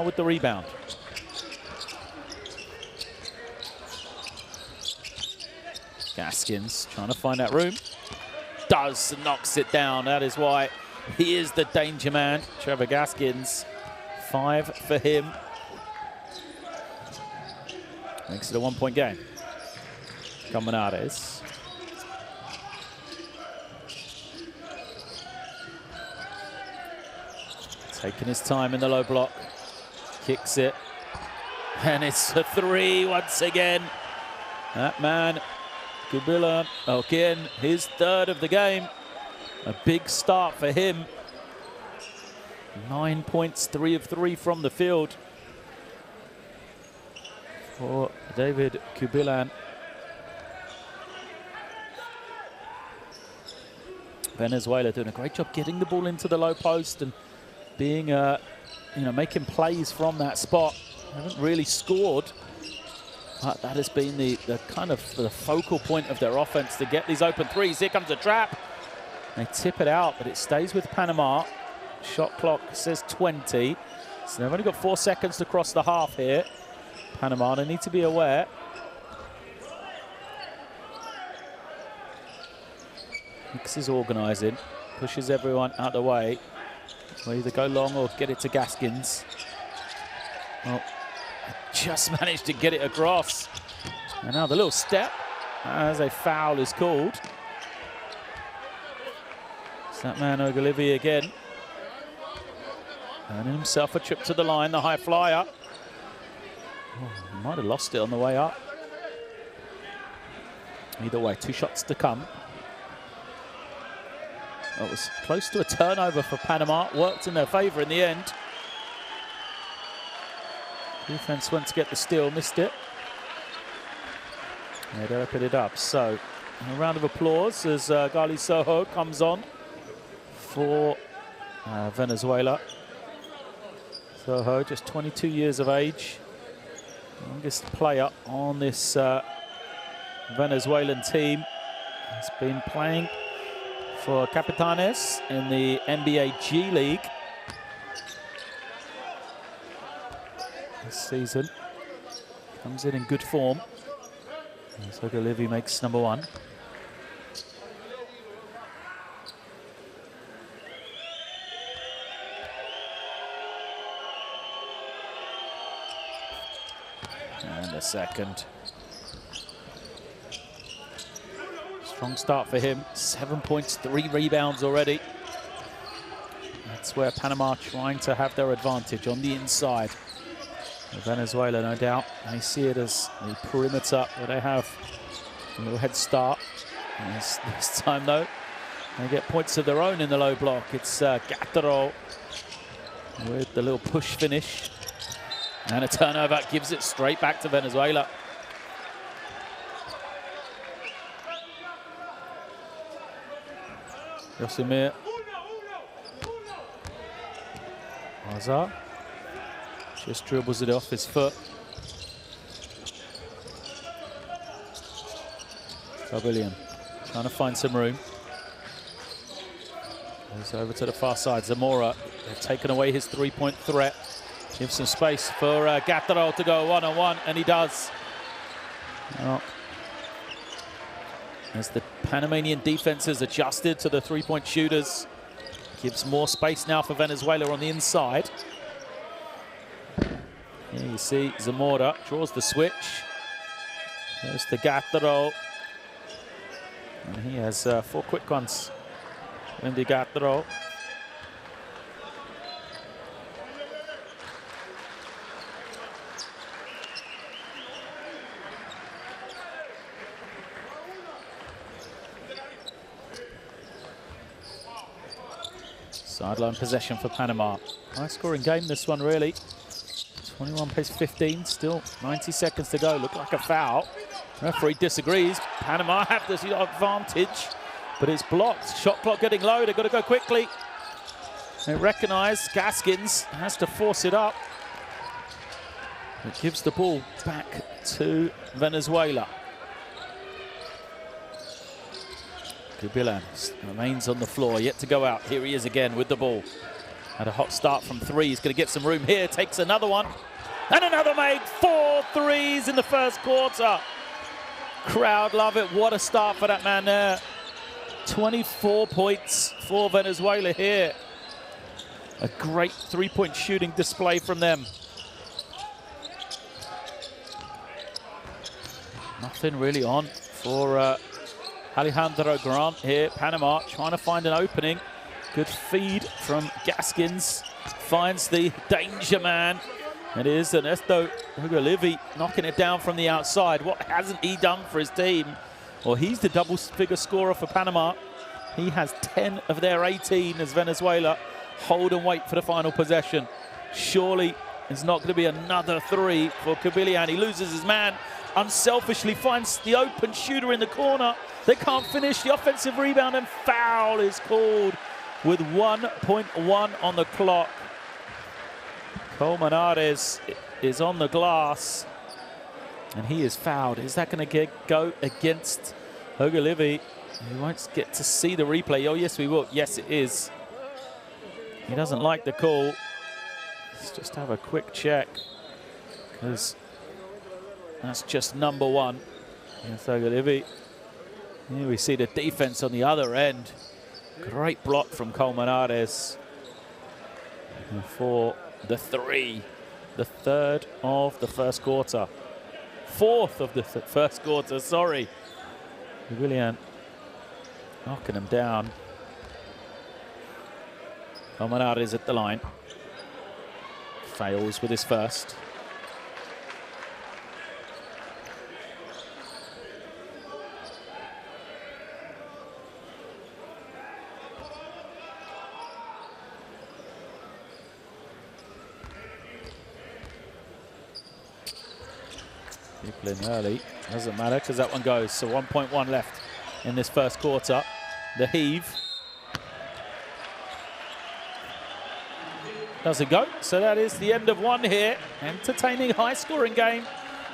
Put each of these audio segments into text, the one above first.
with the rebound. Gaskins trying to find that room. Does, knocks it down. That is why he is the danger man. Trevor Gaskins, 5 for him. Makes it a 1-point game. Caminades. Taking his time in the low block. Kicks it. And it's a 3 once again. That man, Kubila, again, his 3rd of the game. A big start for him. 9 points, 3 of 3 from the field for David Kubilan. Venezuela doing a great job getting the ball into the low post and being, making plays from that spot. Haven't really scored, but that has been the kind of the focal point of their offense to get these open threes. Here comes a trap. They tip it out, but it stays with Panama. Shot clock says 20. So they've only got 4 seconds to cross the half here. Panama, they need to be aware. Hicks is organising, pushes everyone out of the way. Will either go long or get it to Gaskins. Well, just managed to get it across. And now the little step as a foul is called. It's that man Ogilvy again. Earning himself a trip to the line, the high flyer. Oh, he might have lost it on the way up. Either way, 2 shots to come. It was close to a turnover for Panama. Worked in their favour in the end. Defense went to get the steal, missed it. They'd open it up. So, a round of applause as Gali Soho comes on for Venezuela. Soho, just 22 years of age. Youngest player on this Venezuelan team. Has been playing for Capitanes in the NBA G League this season. Comes in good form. So Ogilvy makes number 1. And a second. Strong start for him. 7 points, 3 rebounds already. That's where Panama trying to have their advantage on the inside. Venezuela, no doubt, they see it as the perimeter where they have a little head start. This time, though, they get points of their own in the low block. It's Gataro with the little push finish. And a turnover gives it straight back to Venezuela. Yosemir. Azar just dribbles it off his foot. William trying to find some room. Goes over to the far side. Zamora, they've taken away his 3-point threat. Gives some space for Gataro to go one-on-one, and he does. Well, as the Panamanian defense has adjusted to the 3-point shooters, gives more space now for Venezuela on the inside. Here you see Zamora draws the switch. There's the Gataro. And he has 4 quick ones. Wendy Gataro. Sideline possession for Panama. High scoring game, this one, really. 21 pace 15, still 90 seconds to go. Looked like a foul. Referee disagrees. Panama have this advantage, but it's blocked. Shot clock getting low. They've got to go quickly. They recognise Gaskins has to force it up. It gives the ball back to Venezuela. Kubilan remains on the floor, yet to go out. Here he is again with the ball. Had a hot start from three. He's going to get some room here. Takes another one. And another made. 4 threes in the first quarter. Crowd love it. What a start for that man there. 24 points for Venezuela here. A great three-point shooting display from them. Nothing really on for Alejandro Grant here. Panama trying to find an opening. Good feed from Gaskins. Finds the danger man. It is Ernesto Hugolivi knocking it down from the outside. What hasn't he done for his team? Well, he's the double-figure scorer for Panama. He has 10 of their 18 as Venezuela hold and wait for the final possession. Surely it's not going to be another three for Kubilian. He loses his man. Unselfishly finds the open shooter in the corner. They can't finish the offensive rebound, and foul is called with 1.1 on the clock. Colmenares is on the glass, and he is fouled. Is that going to go against Hugolivi? We won't get to see the replay. Oh, yes, we will. Yes, it is. He doesn't like the call. Let's just have a quick check, because that's just number one. Yes, Hugolivi. Here we see the defense on the other end. Great block from Colmenares for the three. The third of the first quarter. Fourth of the first quarter, sorry. Willian knocking him down. Colmenares at the line. Fails with his first. People in early, doesn't matter because that one goes. So 1.1 left in this first quarter. The heave doesn't go. So that is the end of one here. Entertaining, high-scoring game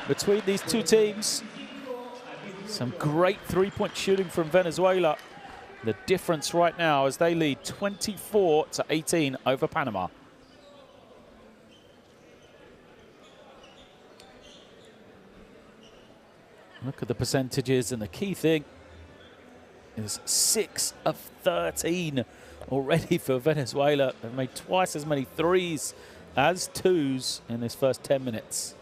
between these two teams. Some great three-point shooting from Venezuela. The difference right now as they lead 24-18 over Panama. Look at the percentages, and the key thing is 6 of 13 already for Venezuela. They've made twice as many threes as twos in this first 10 minutes.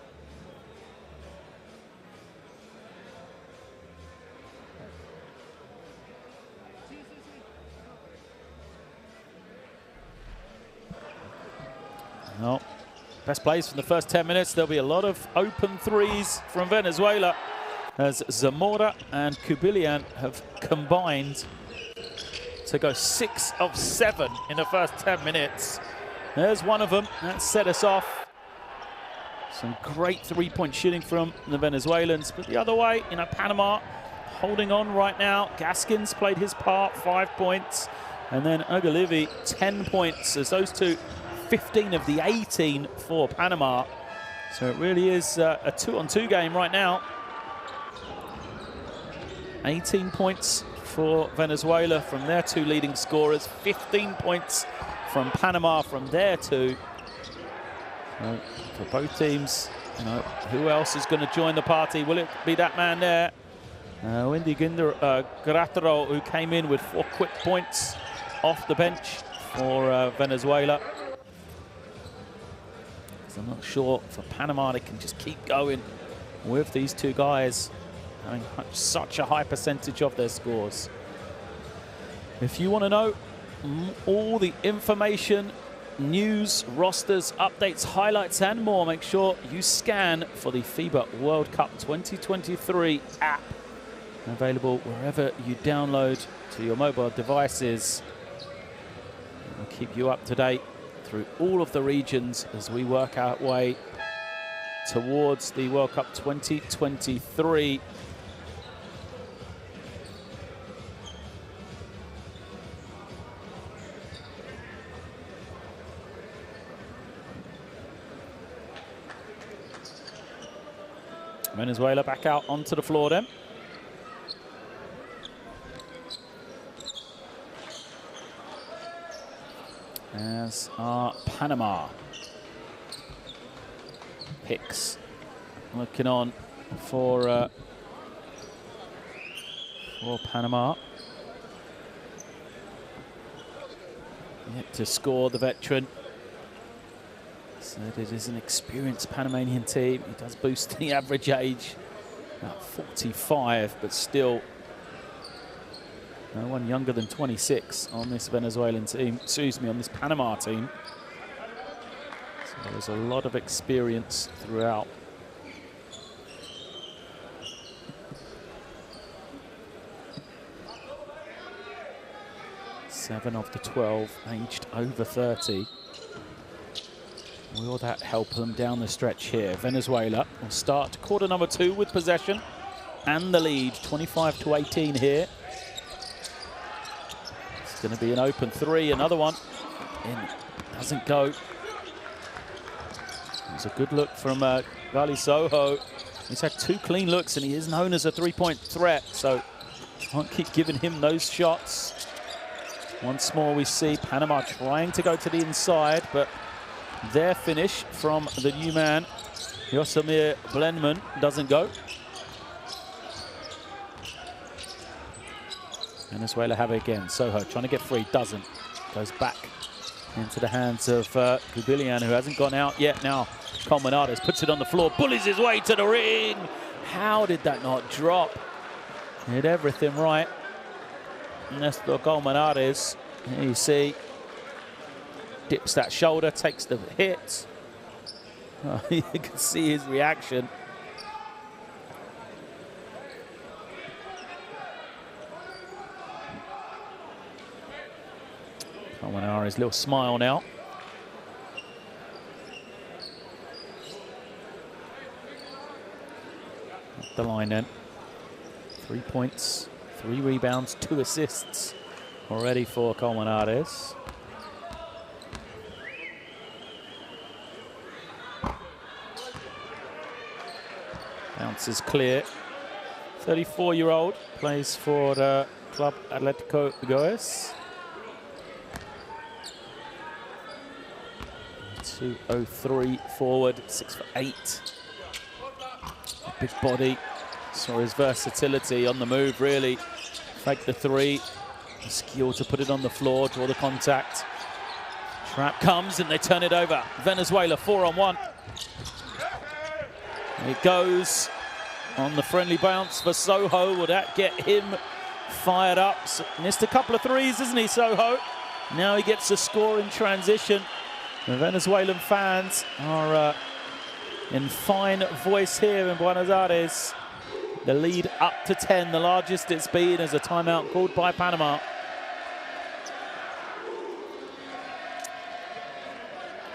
No, best plays from the first 10 minutes. There'll be a lot of open threes from Venezuela, as Zamora and Kubilian have combined to go 6 of 7 in the first 10 minutes. There's one of them. That set us off. Some great three-point shooting from the Venezuelans. But the other way, Panama holding on right now. Gaskins played his part, 5 points. And then Hugolivi, 10 points, as those two, 15 of the 18 for Panama. So it really is a 2-on-2 game right now. 18 points for Venezuela from their two leading scorers. 15 points from Panama from their two. So for both teams, who else is going to join the party? Will it be that man there? Wendy Gratero, who came in with 4 quick points off the bench for Venezuela. So I'm not sure for Panama they can just keep going with these two guys having such a high percentage of their scores. If you want to know all the information, news, rosters, updates, highlights and more, make sure you scan for the FIBA World Cup 2023 app. Available wherever you download to your mobile devices. We'll keep you up to date through all of the regions as we work our way towards the World Cup 2023. Venezuela back out onto the floor then. as are Panama. Hicks looking on for Panama. Yet to score, the veteran. So it is an experienced Panamanian team. He does boost the average age, about 45, but still no one younger than 26 on this Venezuelan team, excuse me, on this Panama team. So there's a lot of experience throughout. Seven of the 12 aged over 30. Will that help them down the stretch here? Venezuela will start quarter number 2 with possession and the lead, 25-18 here. It's going to be an open 3, another one. In, doesn't go. It's a good look from Vali Soho. He's had 2 clean looks and he is known as a 3-point threat, so can't keep giving him those shots. Once more we see Panama trying to go to the inside, but their finish from the new man, Yosemir Blenman, doesn't go. Venezuela have it again. Soho trying to get free, doesn't. Goes back into the hands of Kubilian, who hasn't gone out yet. Now Colmenares puts it on the floor, bullies his way to the ring. How did that not drop? He did everything right. Nestor Colmenares, you see, dips that shoulder, takes the hit. Oh, you can see his reaction. Colmenares' little smile now. Up the line then. 3 points, 3 rebounds, 2 assists already for Colmenares. Bounce is clear. 34-year-old plays for the Club Atlético Goes. 203 forward, 6'8". Big body. Saw his versatility on the move, really. Fake the 3. The skill to put it on the floor, draw the contact. Trap comes and they turn it over. Venezuela 4-on-1. It goes on the friendly bounce for Soho. Will that get him fired up? So missed a couple of 3s, isn't he, Soho? Now he gets a score in transition. The Venezuelan fans are in fine voice here in Buenos Aires. The lead up to 10, the largest it's been, as a timeout called by Panama.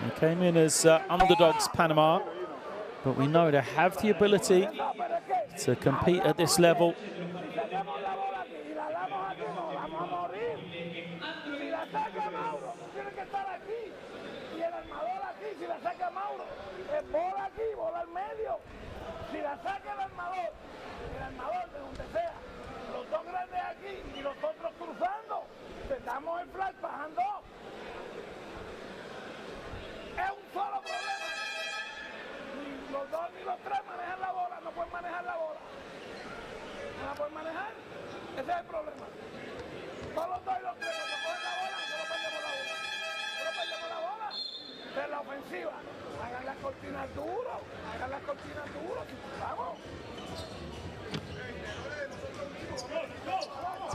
They came in as underdogs, Panama, but we know they have the ability to compete at this level.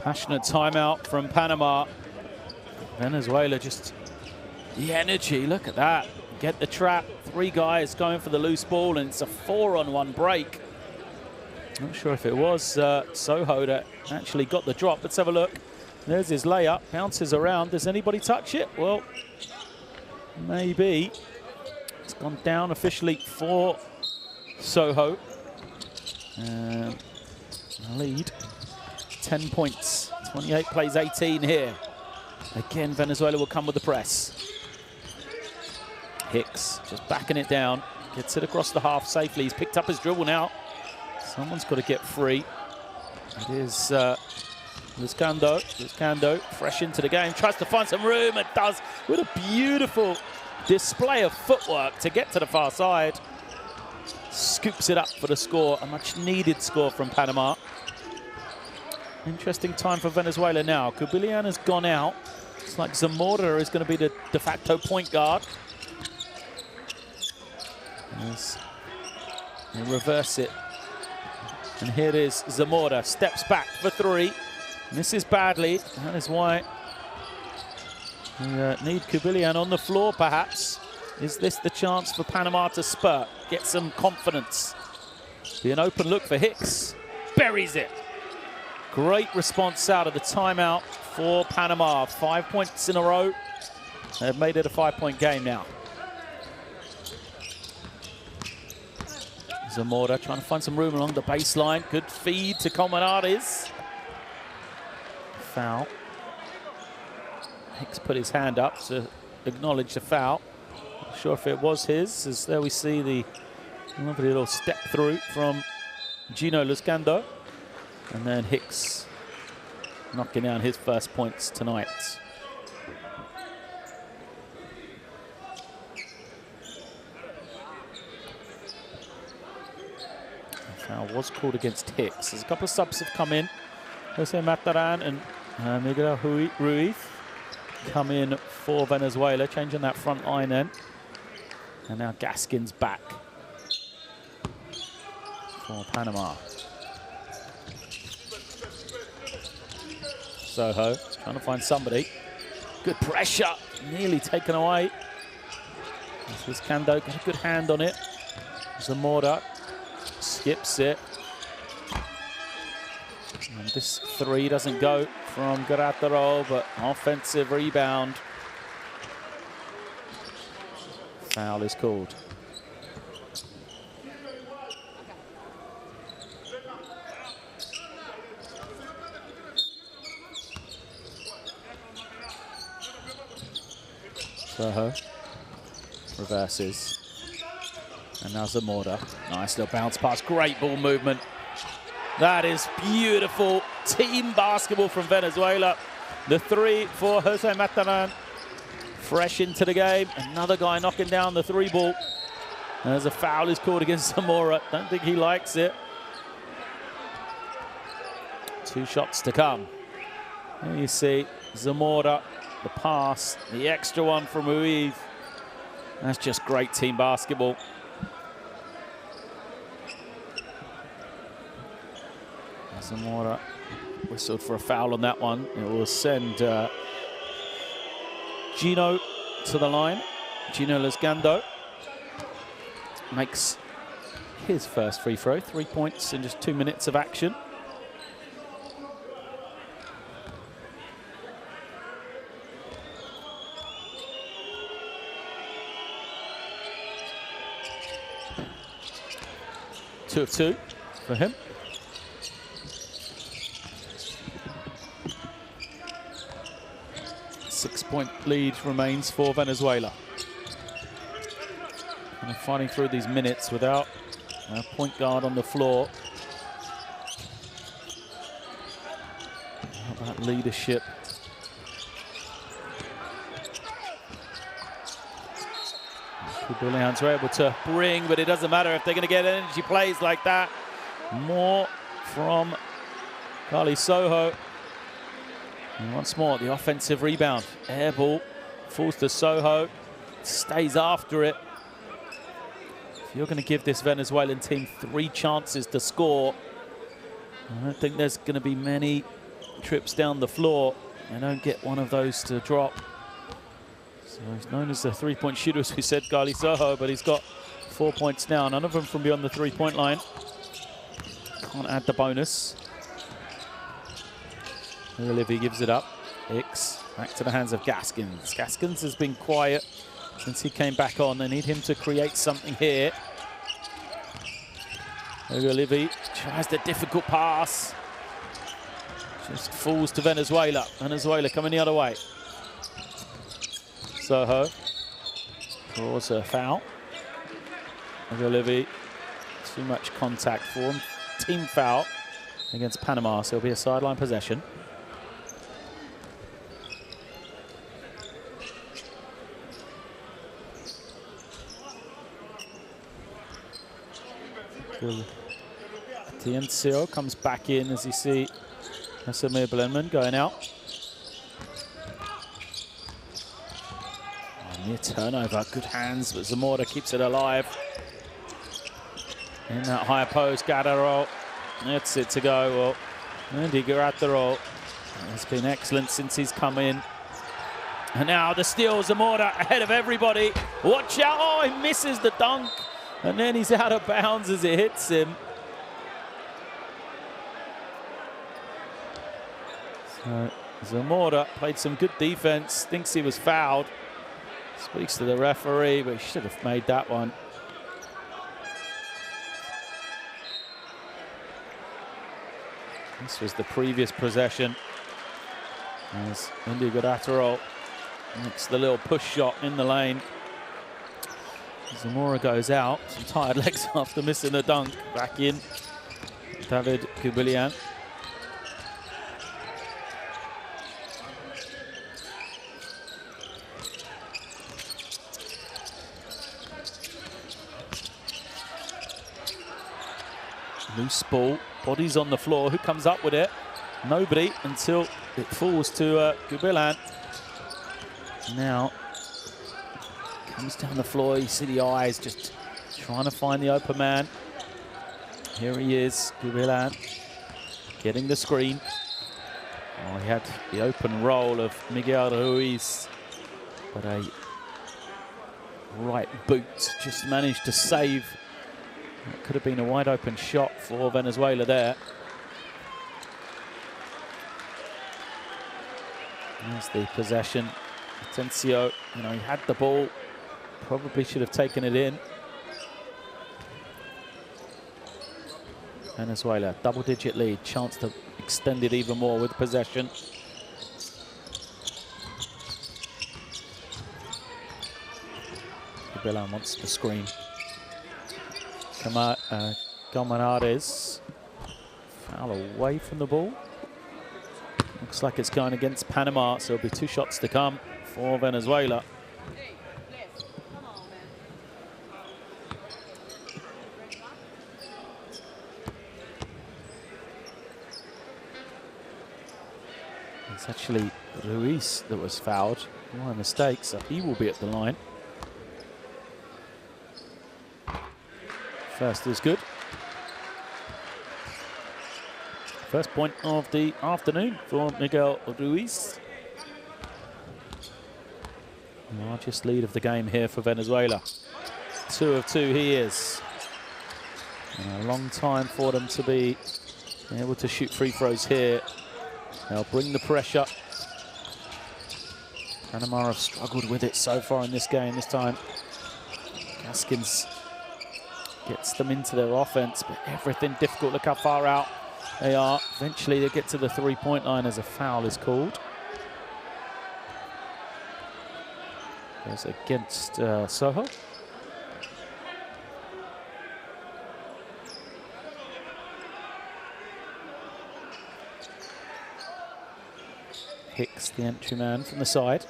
Passionate timeout from Panama. Venezuela just the energy, look at that. Get the trap, 3 guys going for the loose ball, and it's a 4-on-1 break. Not sure if it was Soho that actually got the drop. Let's have a look. There's his layup, bounces around. Does anybody touch it? Well, maybe. It's gone down officially for Soho. Lead, 10 points, 28 plays 18 here. Again, Venezuela will come with the press. Hicks just backing it down, gets it across the half safely. He's picked up his dribble now. Someone's got to get free. It is Luzcando, fresh into the game, tries to find some room, and does with a beautiful display of footwork to get to the far side. Scoops it up for the score, a much needed score from Panama. Interesting time for Venezuela now. Cubillian has gone out. It's like Zamora is going to be the de facto point guard. As they reverse it. And here it is, Zamora steps back for three. Misses badly. That is why we need Cubillian on the floor, perhaps. Is this the chance for Panama to spurt, get some confidence? Be an open look for Hicks. Buries it. Great response out of the timeout for Panama. 5 points in a row. They've made it a 5-point game now. Zamora trying to find some room along the baseline. Good feed to Comunades. Foul. Hicks put his hand up to acknowledge the foul. Not sure if it was his, as there we see the lovely little step through from Gino Luzcando. And then Hicks knocking down his first points tonight. The foul was called against Hicks. There's a couple of subs have come in. Jose Mataran and Miguel Ruiz come in for Venezuela, changing that front line then. And now Gaskin's back for Panama. Soho trying to find somebody. Good pressure, nearly taken away. This is Kando, got a good hand on it. Zamora skips it. And this three doesn't go from Garataro, but offensive rebound. Foul is called. Soho reverses. And now Zamora. Nice little bounce pass. Great ball movement. That is beautiful team basketball from Venezuela. The three for Jose Mataran. Fresh into the game. Another guy knocking down the three ball. There's a foul is called against Zamora. Don't think he likes it. 2 shots to come. There you see Zamora. The pass, the extra one from Ruiz. That's just great team basketball. Zamora whistled for a foul on that one. It will send Gino to the line. Gino Luzcando makes his first free throw. 3 points in just 2 minutes of action. Two of two for him. Six-point lead remains for Venezuela. And fighting through these minutes without a point guard on the floor. How about leadership? Cubillians are able to bring, but it doesn't matter if they're going to get energy plays like that. More from Carly Soho. And once more, the offensive rebound. Air ball falls to Soho, stays after it. If you're going to give this Venezuelan team 3 chances to score, I don't think there's going to be many trips down the floor. They don't get one of those to drop. So he's known as the 3-point shooter, as we said, Gali Soho, but he's got 4 points now. None of them from beyond the 3-point line. Can't add the bonus. Olivia gives it up. Hicks back to the hands of Gaskins. Gaskins has been quiet since he came back on. They need him to create something here. Olivia tries the difficult pass. Just falls to Venezuela. Venezuela coming the other way. Soho draws a foul. Olivia, too much contact for him. Team foul against Panama, so it'll be a sideline possession. Tiencio comes back in as you see Samir Blenman going out. Near turnover, good hands, but Zamora keeps it alive. In that high post, Gadaro. That's it to go. Well, Andy Gadaro has been excellent since he's come in. And now the steal, Zamora ahead of everybody. Watch out, oh, he misses the dunk. And then he's out of bounds as it hits him. So Zamora played some good defense, thinks he was fouled. Speaks to the referee, but he should have made that one. This was the previous possession. As Indy Gadaro makes the little push shot in the lane. Zamora goes out, some tired legs after missing a dunk. Back in, David Kubilian. Loose ball, bodies on the floor. Who comes up with it? Nobody until it falls to Kubilan. Now, comes down the floor. You see the eyes just trying to find the open man. Here he is, Kubilan, getting the screen. Oh, he had the open roll of Miguel Ruiz, but a right boot just managed to save. It could have been a wide open shot for Venezuela there. There's the possession. Atencio, you know, he had the ball, probably should have taken it in. Venezuela, double-digit lead, chance to extend it even more with possession. Kubilan wants the screen. Gomanarez, foul away from the ball. Looks like it's going against Panama, so there'll be 2 shots to come for Venezuela. It's actually Ruiz that was fouled. My mistake, so he will be at the line. First is good. First point of the afternoon for Miguel Ruiz. Largest lead of the game here for Venezuela. 2 of 2 he is. And a long time for them to be able to shoot free throws here. They'll bring the pressure. Panama have struggled with it so far in this game. This time, Gaskins gets them into their offense, but everything difficult. Look how far out they are. Eventually they get to the 3-point line as a foul is called. Goes against Soho. Hicks, the entry man from the side.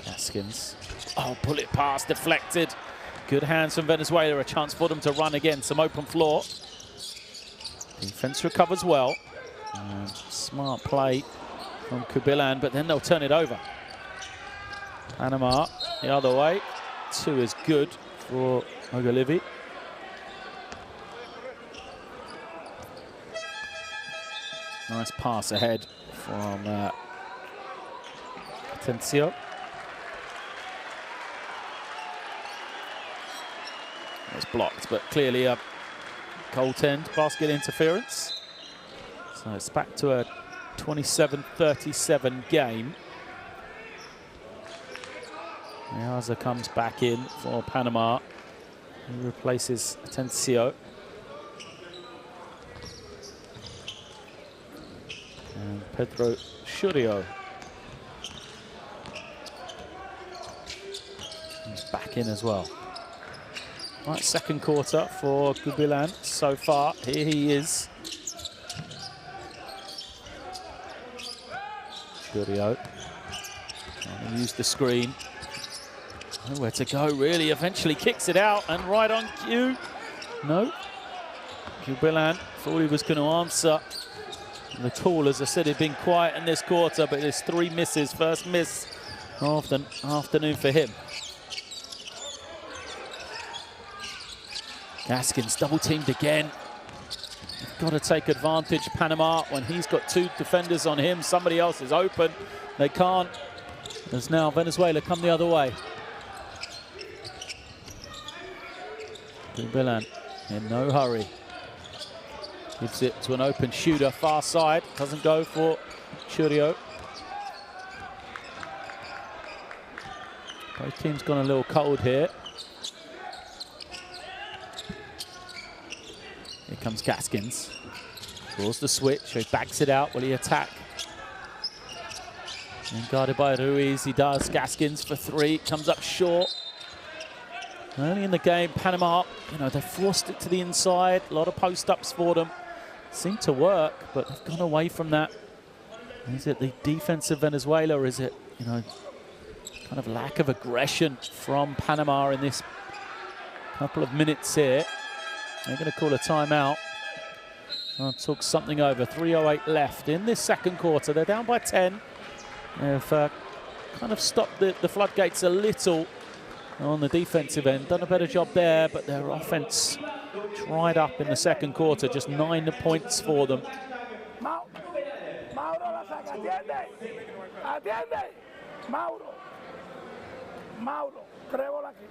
Gaskins. Oh, pull it past, deflected. Good hands from Venezuela, a chance for them to run again. Some open floor. Defense recovers well. And smart play from Kubilan, but then they'll turn it over. Panama the other way. 2 is good for Ogolivi. Nice pass ahead from Atencio. It's blocked, but clearly a goaltend basket interference. So it's back to a 27-37 game. Meaza comes back in for Panama. He replaces Atencio. And Pedro Churio is back in as well. Right, second quarter for Kubilan so far. Here he is. Churio trying to use the screen. Nowhere to go, really. Eventually kicks it out, and right on cue. No. Qualifiers thought he was going to answer the call. As I said, he'd been quiet in this quarter, but there's 3 misses. First miss of the afternoon for him. Gaskins double teamed again. Got to take advantage, Panama, when he's got 2 defenders on him. Somebody else is open. They can't. As now Venezuela come the other way. Qualifiers in no hurry. Gives it to an open shooter, far side. Doesn't go for Churio. Both teams gone a little cold here. Here comes Gaskins. Draws the switch, he backs it out. Will he attack? And guarded by Ruiz, he does. Gaskins for 3, comes up short. Early in the game, Panama, they forced it to the inside. A lot of post-ups for them. Seemed to work, but they've gone away from that. Is it the defense of Venezuela, or is it, kind of lack of aggression from Panama in this couple of minutes here? They're going to call a timeout. I'll talk something over. 3:08 left in this second quarter. They're down by 10. They've kind of stopped the floodgates a little on the defensive end. Done a better job there, but their offense dried up in the second quarter. Just 9 points for them. Mauro la saca. Atiende. Mauro, Trébol aquí.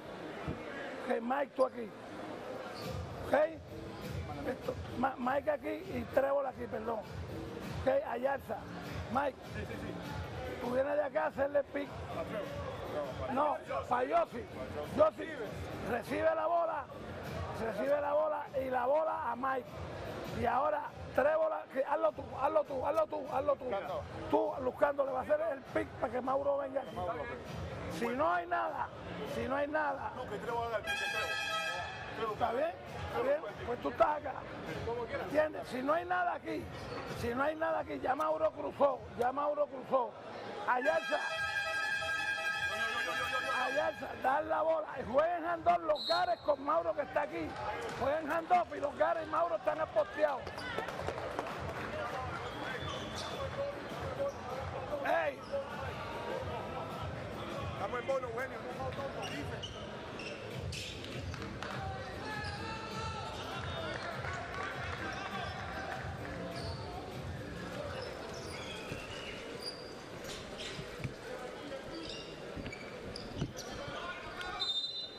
Okay, Mike, tú aquí. Okay. Mike aquí y Trébol aquí, perdón. Okay, Ayarza. Mike. Tú vienes de acá a hacerle pick. No, para Yossi. Yossi recibe la bola y la bola a Mike. Y ahora Trébol, hazlo tú. Tú, buscando, le va a hacer el pick para que Mauro venga aquí. Si no hay nada. No, que Trébol haga el pick, ¿Está bien? Pues tú estás acá. ¿Entiendes? Si no hay nada aquí, ya Mauro cruzó. Ayarza, dar la bola. Jueguen hand-off los Gares con Mauro que está aquí. Jueguen hand-off y los Gares y Mauro están aposteados. ¡Ey! Estamos en bono, Eugenio.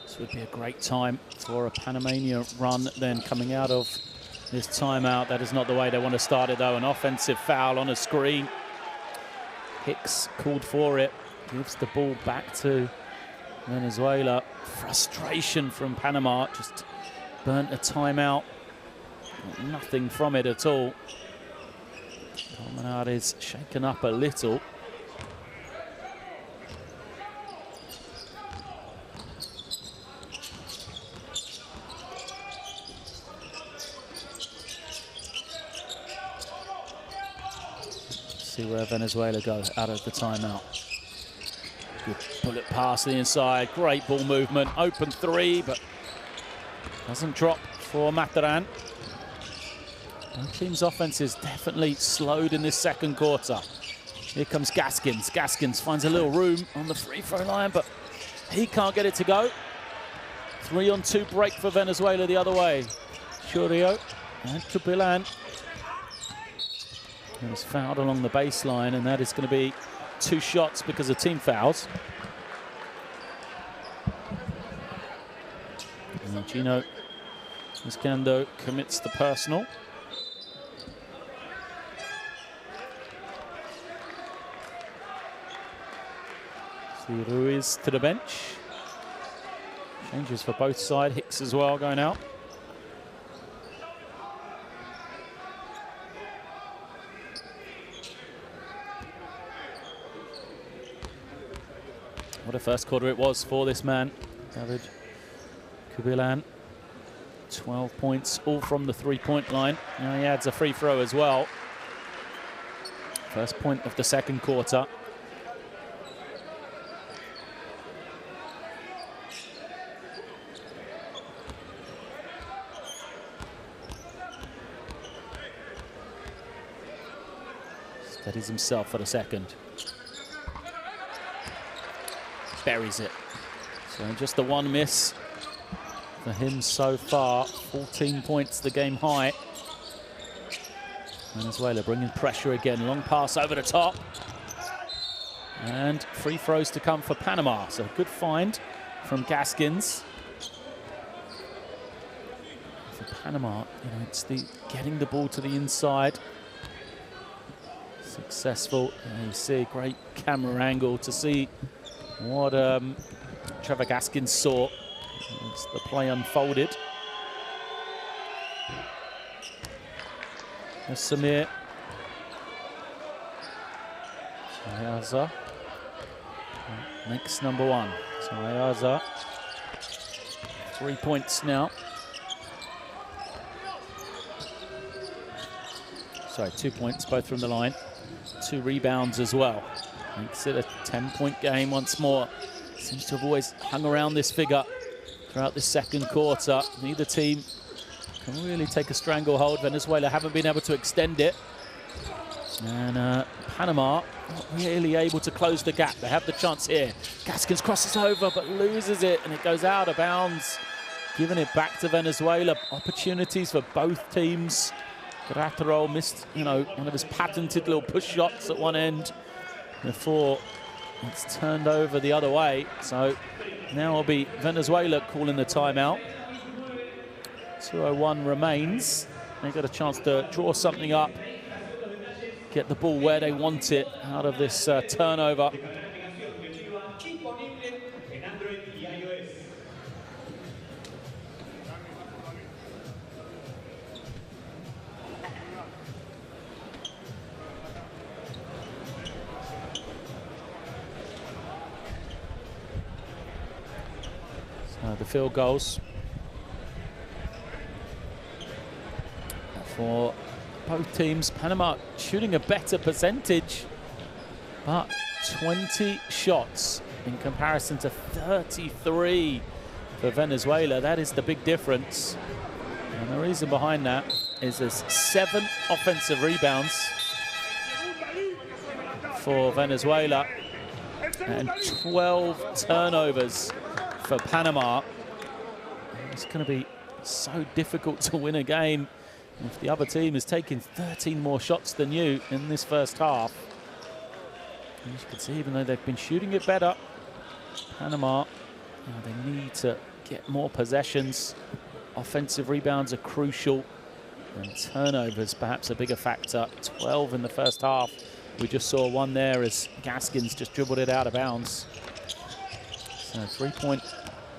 This would be a great time for a Panamanian run then coming out of this timeout. That is not the way they want to start it though. An offensive foul on a screen. Hicks called for it. Gives the ball back to Venezuela. Frustration from Panama. Just burnt a timeout. Nothing from it at all. Promenade is shaken up a little. See where Venezuela go out of the timeout. Good bullet pass to the inside. Great ball movement. Open 3, but doesn't drop for Mataran. The team's offense is definitely slowed in this second quarter. Here comes Gaskins. Gaskins finds a little room on the free throw line, but he can't get it to go. 3-on-2 break for Venezuela the other way. Churio and Qualifiers. He was fouled along the baseline, and that is going to be 2 shots because of team fouls. And Gino Escando commits the personal. See Ruiz to the bench. Changes for both sides. Hicks as well going out. What a first quarter it was for this man, David Qualifiers. 12 points, all from the three-point line. Now he adds a free throw as well. First point of the second quarter. Steadies himself for the second. Buries it. So just the one miss for him so far. 14 points, the game high. Venezuela bringing pressure again. Long pass over the top. And free throws to come for Panama. So good find from Gaskins. For Panama, it's the getting the ball to the inside. Successful. And you see a great camera angle to see what Trevor Gaskins saw as the play unfolded. There's Samir. Ayaza makes number one. So Ayaza, 3 points now. Sorry, 2 points, both from the line. 2 rebounds as well. Makes it a 10-point game once more. Seems to have always hung around this figure throughout this second quarter. Neither team can really take a stranglehold. Venezuela haven't been able to extend it. And Panama not really able to close the gap. They have the chance here. Gaskins crosses over but loses it, and it goes out of bounds. Giving it back to Venezuela. Opportunities for both teams. Graterol missed, one of his patented little push shots at one end before it's turned over the other way. So now it'll be Venezuela calling the timeout. 2:01 remains. They got a chance to draw something up, get the ball where they want it out of this turnover. The field goals for both teams. Panama shooting a better percentage, but 20 shots in comparison to 33 for Venezuela. That is the big difference. And the reason behind that is there's 7 offensive rebounds for Venezuela and 12 turnovers for Panama. It's going to be so difficult to win a game if the other team is taking 13 more shots than you in this first half. And as you can see, even though they've been shooting it better, Panama, they need to get more possessions. Offensive rebounds are crucial, and turnovers perhaps a bigger factor. 12 in the first half. We just saw one there as Gaskins just dribbled it out of bounds. So 3-point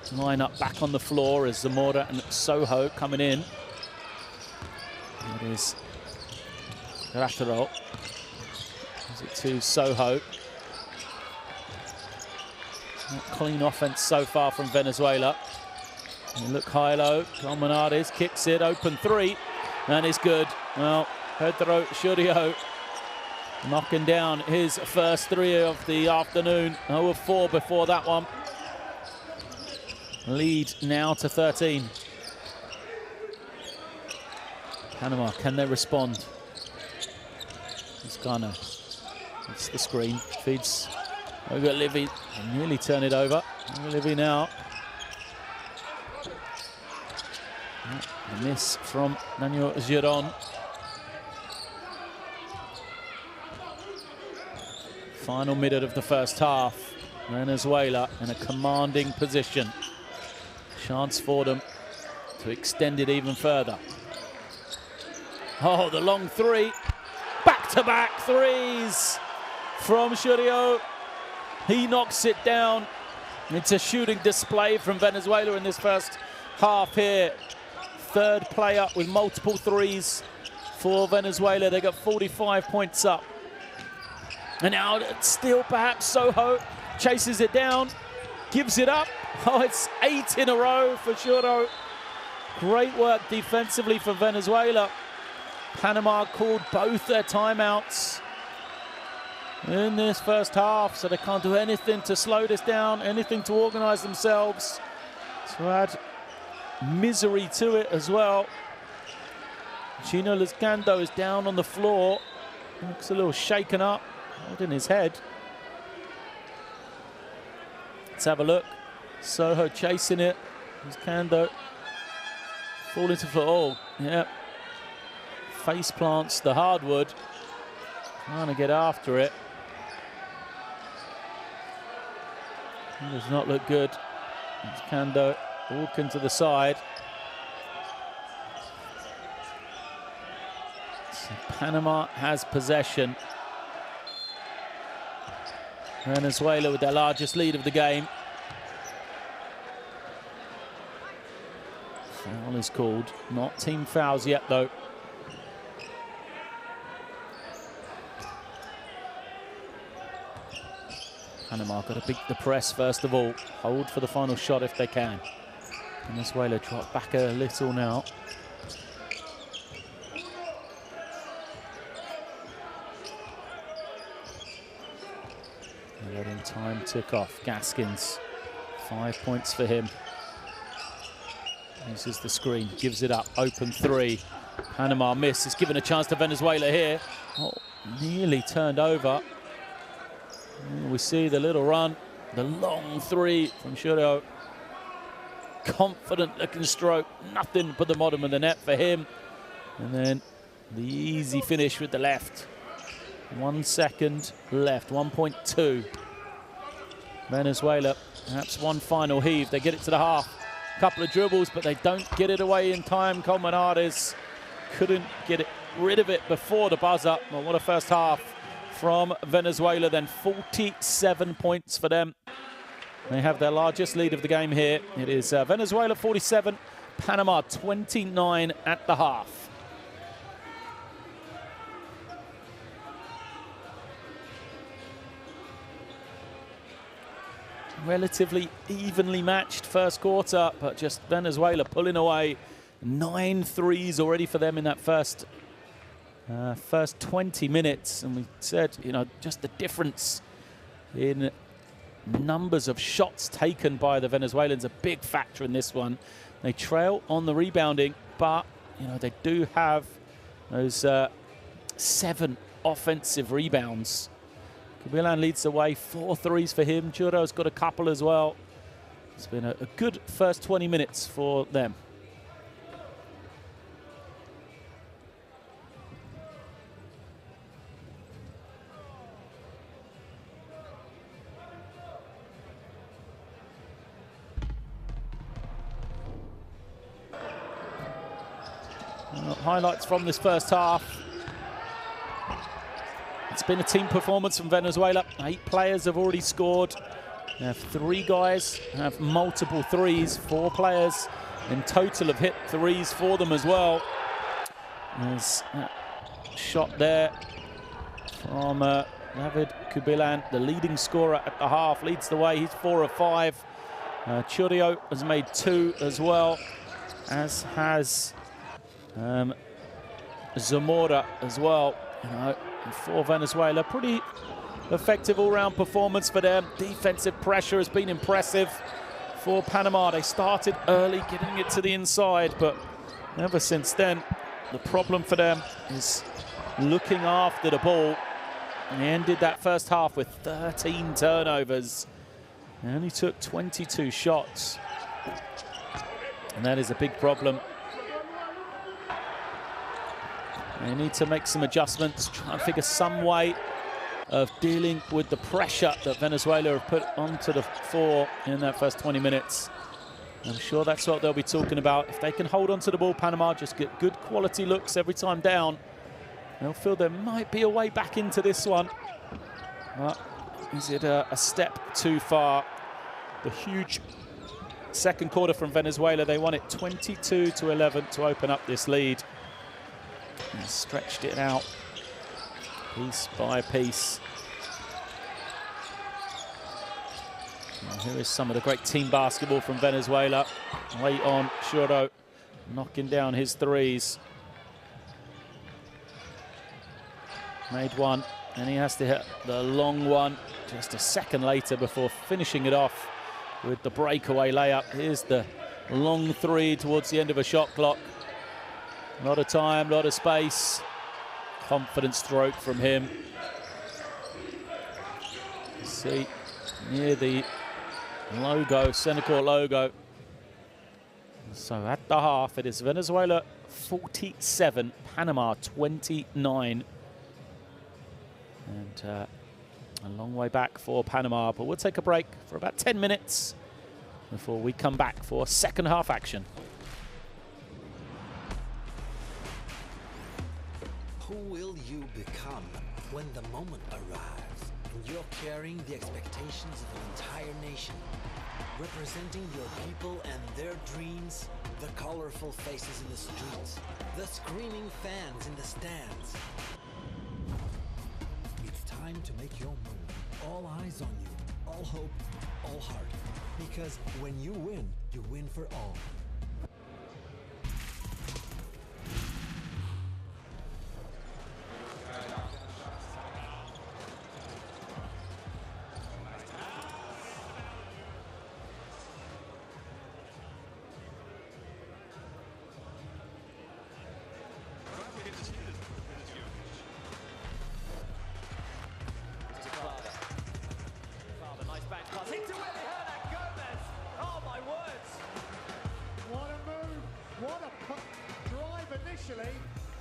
lineup back on the floor as Zamora and Soho coming in. It is Graterol. Is it to Soho? Not clean offense so far from Venezuela. You look high-low. Colmenades kicks it, open 3, and it's good. Well, Pedro Churio knocking down his first 3 of the afternoon. 0 of 4 before that one. Lead now to 13. Panama, can they respond? It's Ghana. It's the screen. Feeds over Livy. Nearly turn it over. Livy now. A miss from Daniel Giron. Final minute of the first half. Venezuela in a commanding position. Chance for them to extend it even further. Oh, the long 3. Back-to-back threes from Churio. He knocks it down. It's a shooting display from Venezuela in this first half here. Third player with multiple threes for Venezuela. They got 45 points up. And now still perhaps Soho chases it down, gives it up. Oh, it's 8 in a row for Churio. Great work defensively for Venezuela. Panama called both their timeouts in this first half, so they can't do anything to slow this down, anything to organize themselves, to add misery to it as well. Gino Lizcando is down on the floor. Looks a little shaken up, holding his head. Let's have a look. Soho chasing it. Here's Kando. Falling to the floor. Oh, yeah. Face plants the hardwood. Trying to get after it. It does not look good. It's Kando walking to the side. So Panama has possession. Venezuela with their largest lead of the game. Foul is called. Not team fouls yet, though. Panama got to beat the press first of all. Hold for the final shot if they can. Venezuela drop back a little now. Letting time tick off. Gaskins, 5 points for him. Uses the screen, gives it up, open three. Panama miss, it's given a chance to Venezuela here. Oh, nearly turned over. We see the little run, the long three from Shuro. Confident looking stroke, nothing but the bottom of the net for him. And then the easy finish with the left. 1 second left, 1.2. Venezuela, perhaps one final heave. They get it to the half. Couple of dribbles, but they don't get it away in time. Colmenares couldn't get rid of it before the buzzer. Well, what a first half from Venezuela then. 47 points for them. They have their largest lead of the game here. It is Venezuela 47, Panama 29 at the half. Relatively evenly matched first quarter, but just Venezuela pulling away. 9 threes already for them in that first 20 minutes. And we said, you know, just the difference in numbers of shots taken by the Venezuelans, a big factor in this one. They trail on the rebounding, but, you know, they do have those 7 offensive rebounds. Kubilan leads the way, 4 threes for him. Juro's got a couple as well. It's been a good first 20 minutes for them. Highlights from this first half. It's been a team performance from Venezuela. 8 players have already scored. They have 3 guys have multiple threes. 4 players in total have hit threes for them as well. There's that shot there from David Kubilan, the leading scorer at the half, leads the way. He's 4 of 5. Churio has made 2 as well, as has Zamora as well. You know, for Venezuela, pretty effective all-round performance for them. Defensive pressure has been impressive for Panama. They started early, getting it to the inside, but ever since then, the problem for them is looking after the ball. And they ended that first half with 13 turnovers. They only took 22 shots. And that is a big problem. They need to make some adjustments, try and figure some way of dealing with the pressure that Venezuela have put onto the fore in that first 20 minutes. I'm sure that's what they'll be talking about. If they can hold on to the ball, Panama just get good quality looks every time down, they'll feel there might be a way back into this one. But is it a step too far? The huge second quarter from Venezuela, they won it 22-11 to open up this lead. And stretched it out piece by piece. And here is some of the great team basketball from Venezuela. Late on, Shuro knocking down his threes. Made one, and he has to hit the long one just a second later before finishing it off with the breakaway layup. Here's the long three towards the end of a shot clock. A lot of time, a lot of space. confident stroke from him. See, near the logo, center court logo. So at the half, it is Venezuela 47, Panama 29. And a long way back for Panama, but we'll take a break for about 10 minutes before we come back for second half action. Who will you become when the moment arrives and you're carrying the expectations of an entire nation, representing your people and their dreams, the colorful faces in the streets, the screaming fans in the stands? It's time to make your move. All eyes on you, all hope, all heart. Because when you win for all.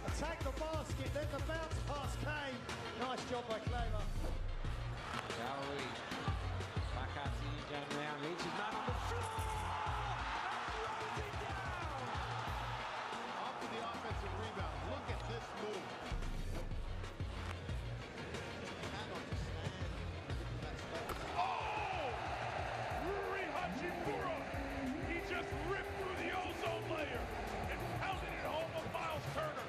Attack the basket, then the bounce pass came. Nice job by Claver. Gallery. Back out to Egan now. Leads his man on the floor. And throws it down. After the offensive rebound, look at this move. Oh! Rui Hachimura! He just ripped through the ozone layer and pounded it home on Miles Turner.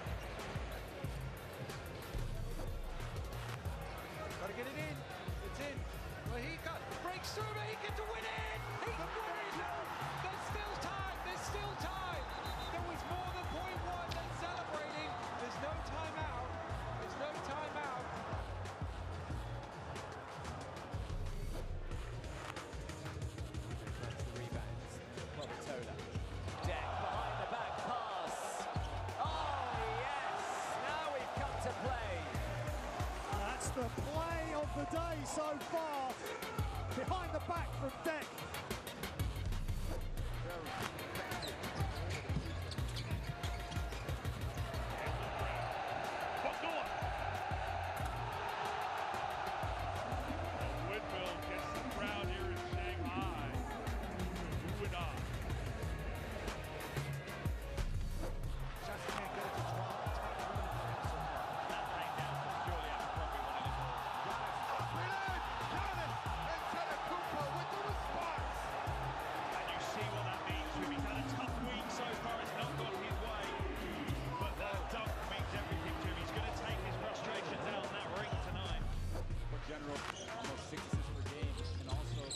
Got to get it in. It's in. Well, he breaks through, but he gets to win it. He can win it. There's still time. There's still time. There was more than .1. They're celebrating. There's no timeout. There's no timeout. That's the rebounds. Robertola. Deck behind the back pass. Oh, yes. Now we've come to play. That's the play of the day so far. Behind the back from Deck. Bacoa. Whitfield gets the crowd here in Shanghai. Who would I? Just can't get it to drop. That thing down from Julia probably And you see what that means to him. He's had a tough week so far. It's not gone his way. But that dunk means everything to him. He's going to take his frustrations out in that ring tonight. For general, almost 6 assists per game, and also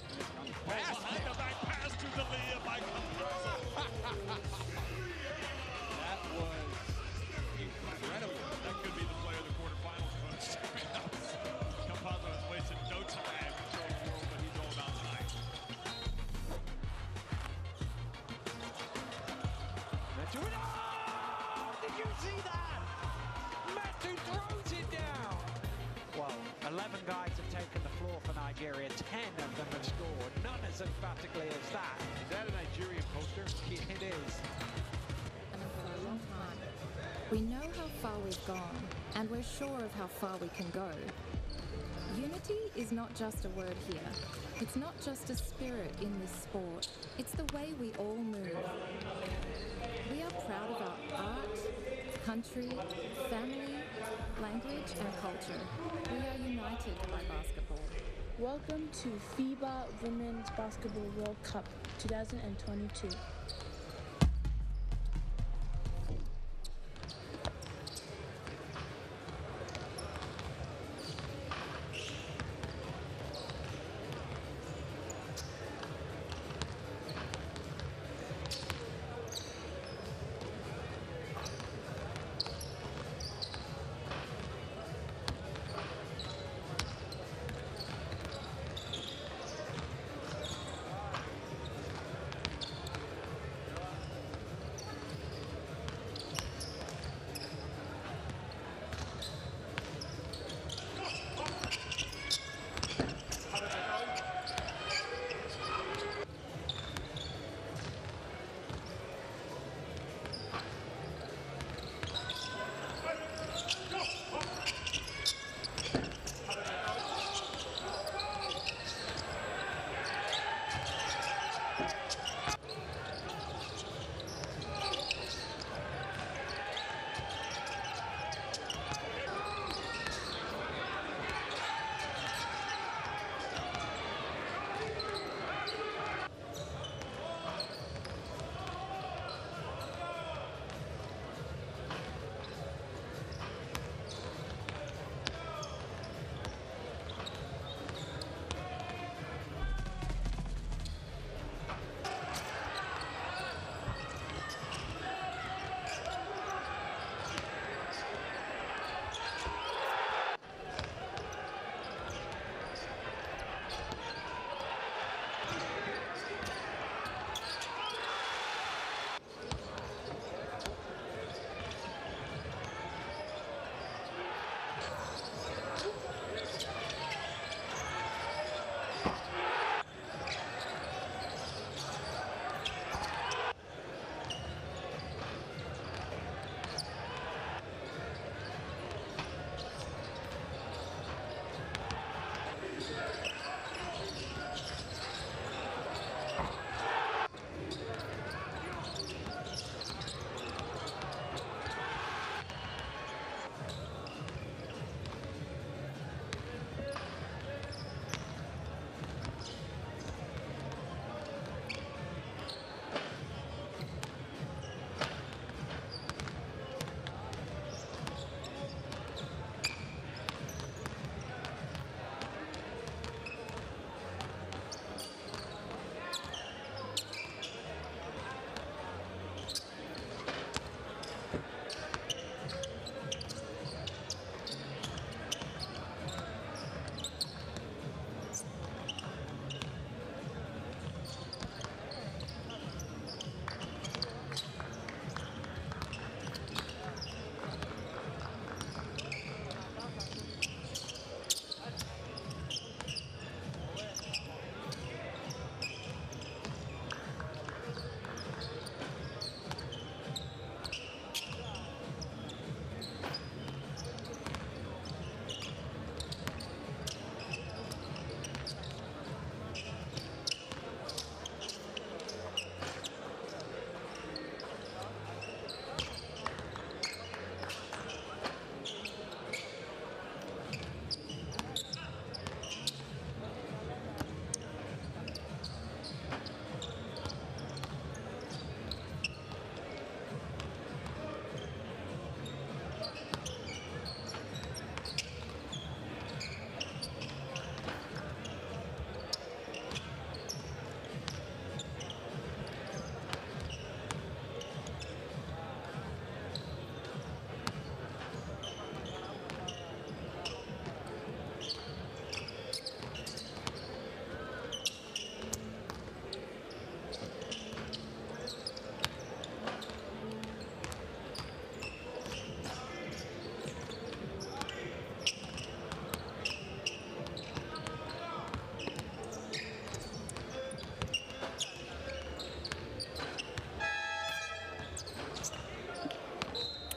Pass behind the back pass to D'Elia by Campazzo. that was incredible. That could be the play of the quarterfinals, coach. Campazzo has wasted no time to show the world what he's all about tonight. Metu, oh! Did you see that? Metu throws it down. Well, 11 guys have taken the floor for Nigeria. 10 of them have scored. None as emphatically as that. Is that a Nigerian poster? It is. For a long time. We know how far we've gone, and we're sure of how far we can go. Unity is not just a word here. It's not just a spirit in this sport. It's the way we all move. We are proud of our art, country, family, language, and culture. We are united by basketball. Welcome to FIBA Women's Basketball World Cup 2022.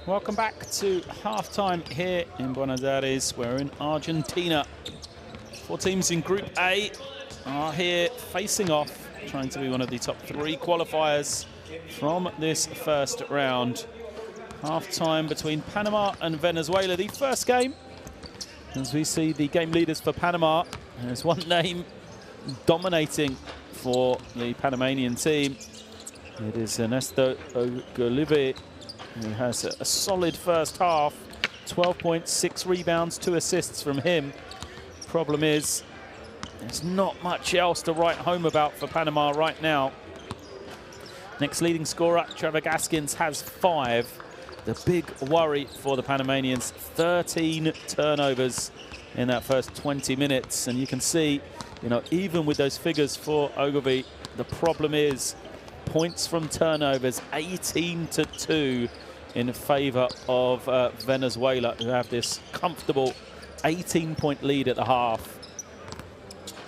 Welcome back to halftime here in Buenos Aires. We're in Argentina. 4 teams in Group A are here facing off, trying to be one of the top 3 qualifiers from this first round. Halftime between Panama and Venezuela. The first game, as we see the game leaders for Panama, there's one name dominating for the Panamanian team. It is Ernesto Ogolive, who has a solid first half. 12 points, 6 rebounds, 2 assists from him. Problem is, there's not much else to write home about for Panama right now. Next leading scorer, Trevor Gaskins, has 5. The big worry for the Panamanians, 13 turnovers in that first 20 minutes. And you can see, you know, even with those figures for Ogilvie, the problem is points from turnovers, 18-2 in favor of Venezuela, who have this comfortable 18-point lead at the half.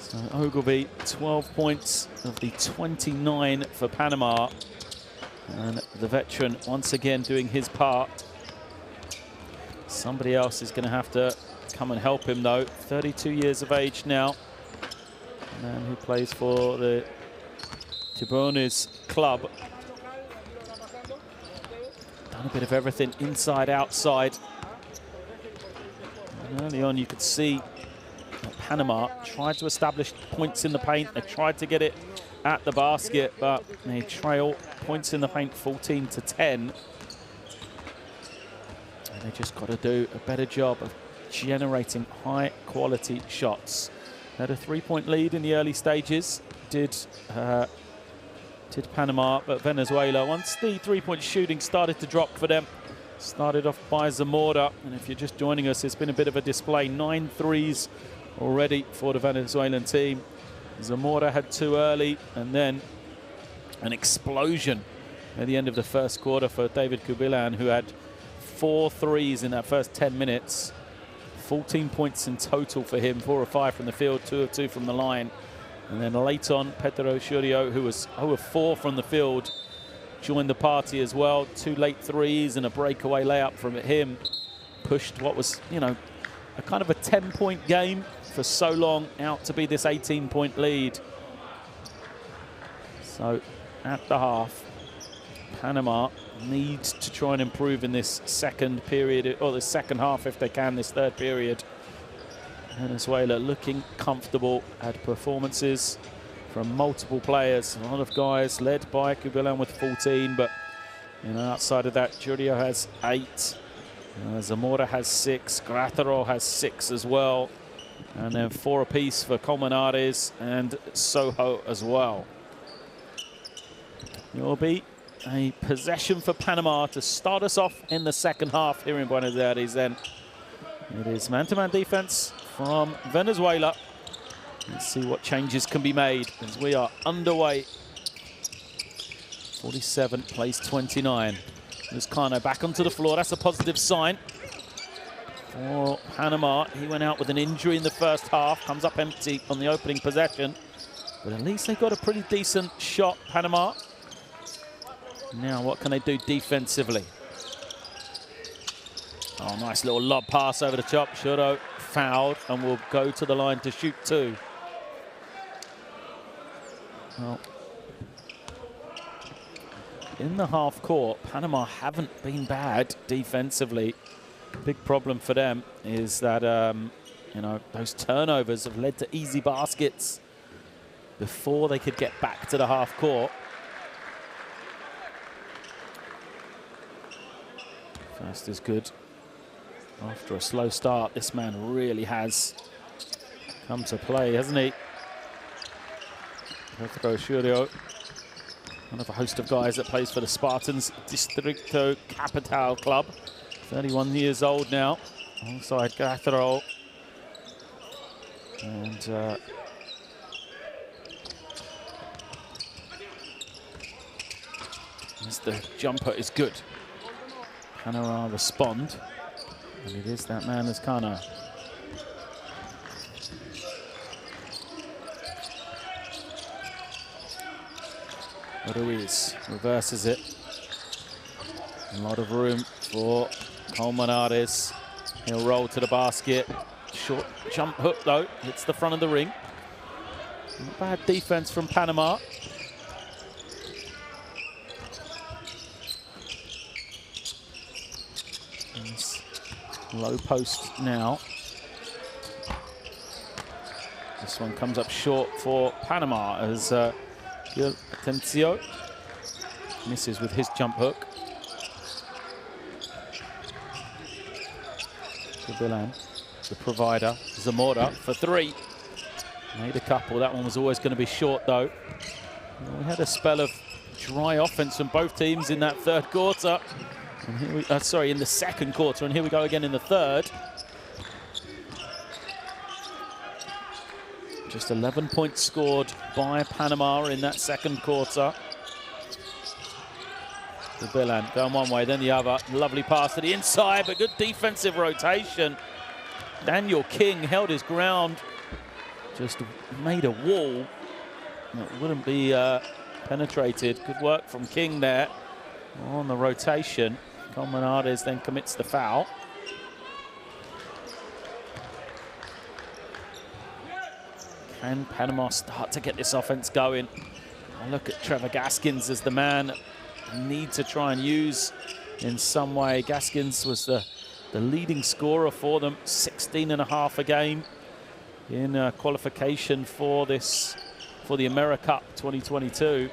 So Ogilvie, 12 points of the 29 for Panama. And the veteran once again doing his part. Somebody else is going to have to come and help him though. 32 years of age now. A man who plays for the Tiburones club. Done a bit of everything, inside, outside. And early on you could see that Panama tried to establish points in the paint. They tried to get it at the basket, but they trail points in the paint 14-10. And they just got to do a better job of generating high quality shots. They had a 3-point lead in the early stages, did Panama, but Venezuela, once the 3-point shooting started to drop for them, started off by Zamora, and if you're just joining us, it's been a bit of a display. 9 threes already for the Venezuelan team. Zamora had 2 early, and then an explosion at the end of the first quarter for David Kubilan, who had 4 threes in that first 10 minutes. 14 points in total for him, 4 of 5 from the field, 2 of 2 from the line. And then late on, Pedro Churio, who was 0 of 4 from the field, joined the party as well. 2 late threes and a breakaway layup from him. Pushed what was, you know, a kind of a 10-point game for so long out to be this 18-point lead. So at the half, Panama needs to try and improve in this second period, or the second half if they can, this third period. Venezuela looking comfortable, had performances from multiple players. A lot of guys led by Kubilan with 14, but you know, outside of that, Churio has 8. Zamora has 6, Gratero has 6 as well. And then 4 apiece for Colmenares and Soho as well. It will be a possession for Panama to start us off in the second half here in Buenos Aires. Then it is man-to-man defense from Venezuela. Let's see what changes can be made as we are underway. 47 plays 29. There's Cano back onto the floor. That's a positive sign for Panama. He went out with an injury in the first half. Comes up empty on the opening possession. But at least they got a pretty decent shot, Panama. Now what can they do defensively? Oh, nice little lob pass over the top. Churio fouled and will go to the line to shoot 2. Well, in the half court, Panama haven't been bad defensively. Big problem for them is that, you know, those turnovers have led to easy baskets before they could get back to the half court. First is good. After a slow start, this man really has come to play, hasn't he? Pedro Churio, one of a host of guys that plays for the Spartans Distrito Capital Club. 31 years old now, alongside Gratero. And the jumper is good. Panama respond. And it is that man, Cano. Ruiz reverses it. A lot of room for Colmenares. He'll roll to the basket. Short jump hook though, hits the front of the ring. Not bad defense from Panama. Low post now. This one comes up short for Panama as Gil Atencio misses with his jump hook. Kubilan, the provider, Zamora for 3. Made a couple. That one was always going to be short though. Well, we had a spell of dry offense from both teams in that third quarter. And here we, sorry, in the second quarter, and here we go again in the third. Just 11 points scored by Panama in that second quarter. Kubilan going one way, then the other. Lovely pass to the inside, but good defensive rotation. Daniel King held his ground, just made a wall that wouldn't be penetrated. Good work from King there on the rotation. Colmenares then commits the foul. Can Panama start to get this offense going? I look at Trevor Gaskins as the man I need to try and use in some way. Gaskins was the leading scorer for them, 16.5 a game in qualification for the AmeriCup 2022.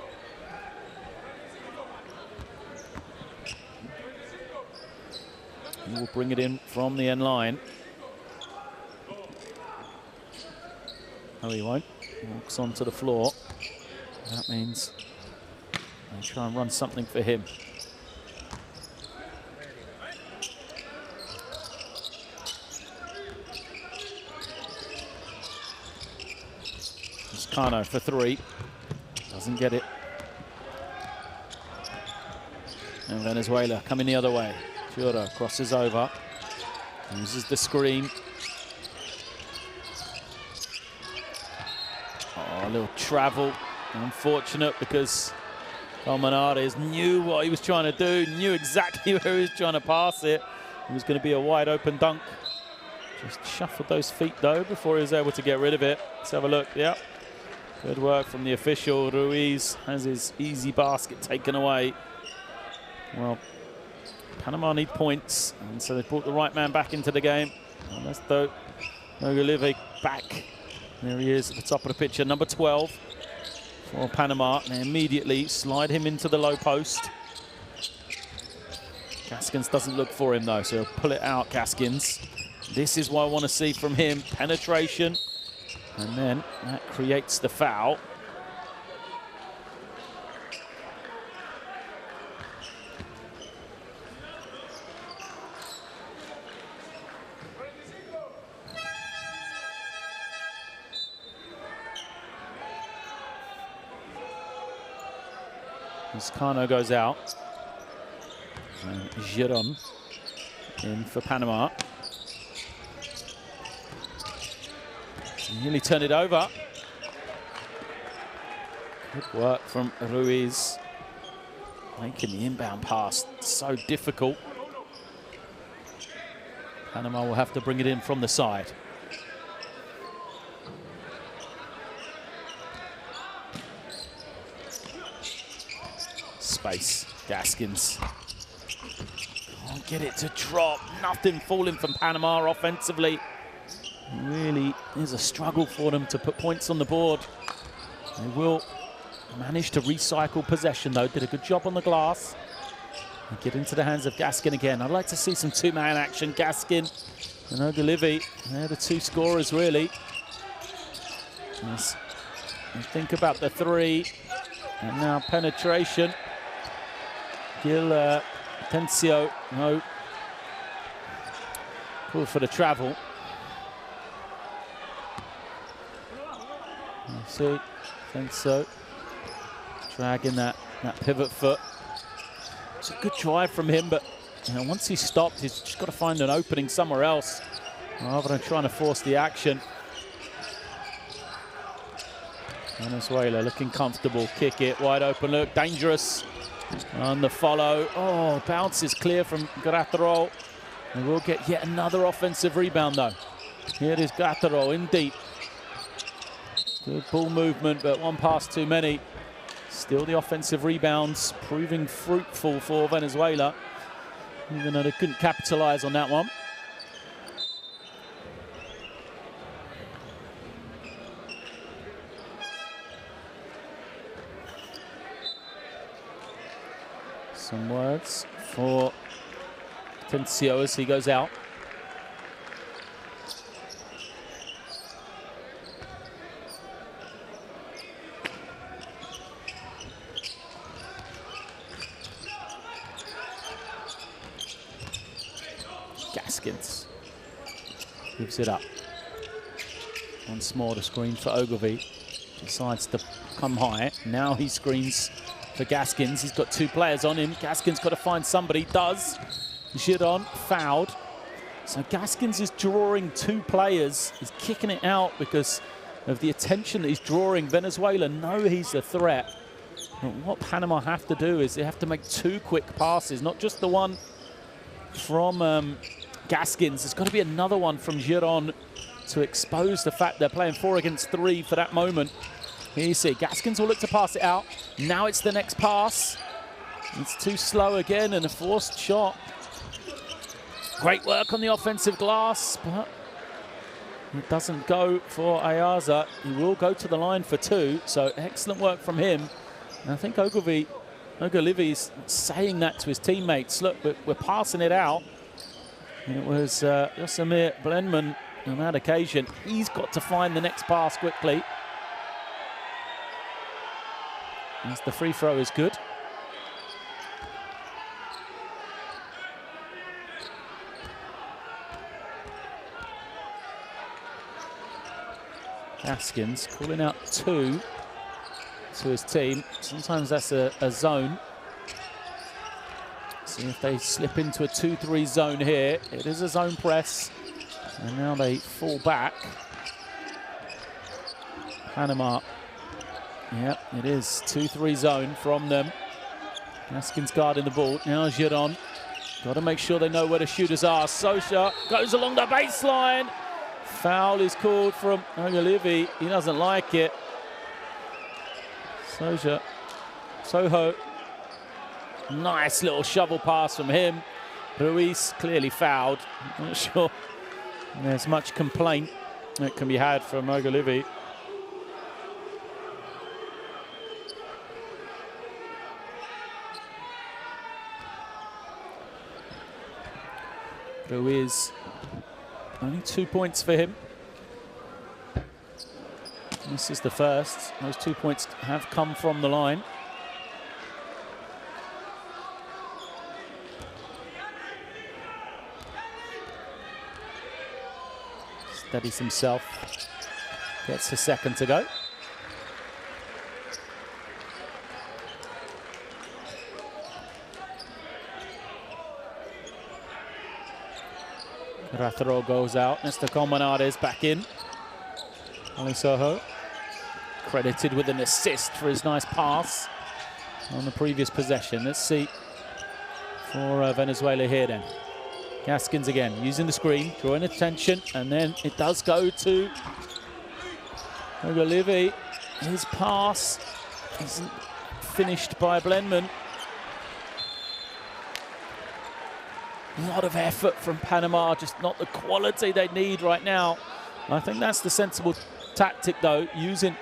He will bring it in from the end line. No, he won't. He walks onto the floor. That means they try and run something for him. Kano for 3. Doesn't get it. And Venezuela coming the other way. Juro crosses over. Uses the screen. Oh, a little travel. Unfortunate because Colmenares knew what he was trying to do, knew exactly where he was trying to pass it. It was going to be a wide open dunk. Just shuffled those feet though before he was able to get rid of it. Let's have a look. Yep. Good work from the official. Ruiz has his easy basket taken away. Well, Panama need points, and so they brought the right man back into the game. And that's Nogalive back. There he is at the top of the picture, number 12 for Panama. And they immediately slide him into the low post. Gaskins doesn't look for him though, so he'll pull it out, Gaskins. This is what I want to see from him, penetration. And then that creates the foul. Kano goes out. And Giron in for Panama. Nearly turned it over. Good work from Ruiz. Making the inbound pass so difficult. Panama will have to bring it in from the side. Space, Gaskins. Can't get it to drop. Nothing falling from Panama offensively. Really is a struggle for them to put points on the board. They will manage to recycle possession though. Did a good job on the glass. And get into the hands of Gaskin again. I'd like to see some two-man action. Gaskin and Ogilivi, they're the two scorers really. As you think about the 3. And now penetration. Gil Tencio, no. Call for the travel. You see, Tencio dragging that pivot foot. It's a good drive from him, but you know, once he stopped, he's just got to find an opening somewhere else rather than trying to force the action. Venezuela looking comfortable, kick it, wide open look, dangerous on the follow. Oh, bounces clear from Gratterol. And we'll get yet another offensive rebound though. Here is Gratterol in deep. Good ball movement, but one pass too many. Still the offensive rebounds proving fruitful for Venezuela, even though they couldn't capitalize on that one. Some words for Tencio as he goes out. Gaskins gives it up. Once more the screen for Ogilvie. Decides to come high. Now he screens for Gaskins. He's got 2 players on him. Gaskins got to find somebody. Does. Giron fouled. So Gaskins is drawing 2 players. He's kicking it out because of the attention that he's drawing. Venezuela know he's a threat. But what Panama have to do is they have to make 2 quick passes, not just the one from Gaskins. There's got to be another one from Giron to expose the fact they're playing 4 against 3 for that moment. Here you see, Gaskins will look to pass it out. Now it's the next pass. It's too slow again and a forced shot. Great work on the offensive glass, but it doesn't go for Ayaza. He will go to the line for 2, so excellent work from him. And I think Ogilvie's saying that to his teammates. Look, we're passing it out. It was Yosemir Blenman on that occasion. He's got to find the next pass quickly. As the free throw is good. Gaskins calling out 2 to his team. Sometimes that's a zone. See if they slip into a 2-3 zone here. It is a zone press. And now they fall back. Panama. Yep, it is 2-3 zone from them. Gaskins guarding the ball. Now Giron. Got to make sure they know where the shooters are. Socha goes along the baseline. Foul is called from Ogilvie. He doesn't like it. Soho. Nice little shovel pass from him. Ruiz clearly fouled. I'm not sure there's much complaint that can be had from Ogilvie. Ruiz, only 2 points for him. This is the first. Those 2 points have come from the line. Steadies himself. Gets a second to go. Rathero goes out. Mr. Colmenares back in. Ali Soho credited with an assist for his nice pass on the previous possession. Let's see for Venezuela here then. Gaskins again using the screen, drawing attention, and then it does go to Ogilvie. His pass isn't finished by Blenman. A lot of effort from Panama, just not the quality they need right now. I think that's the sensible tactic though, using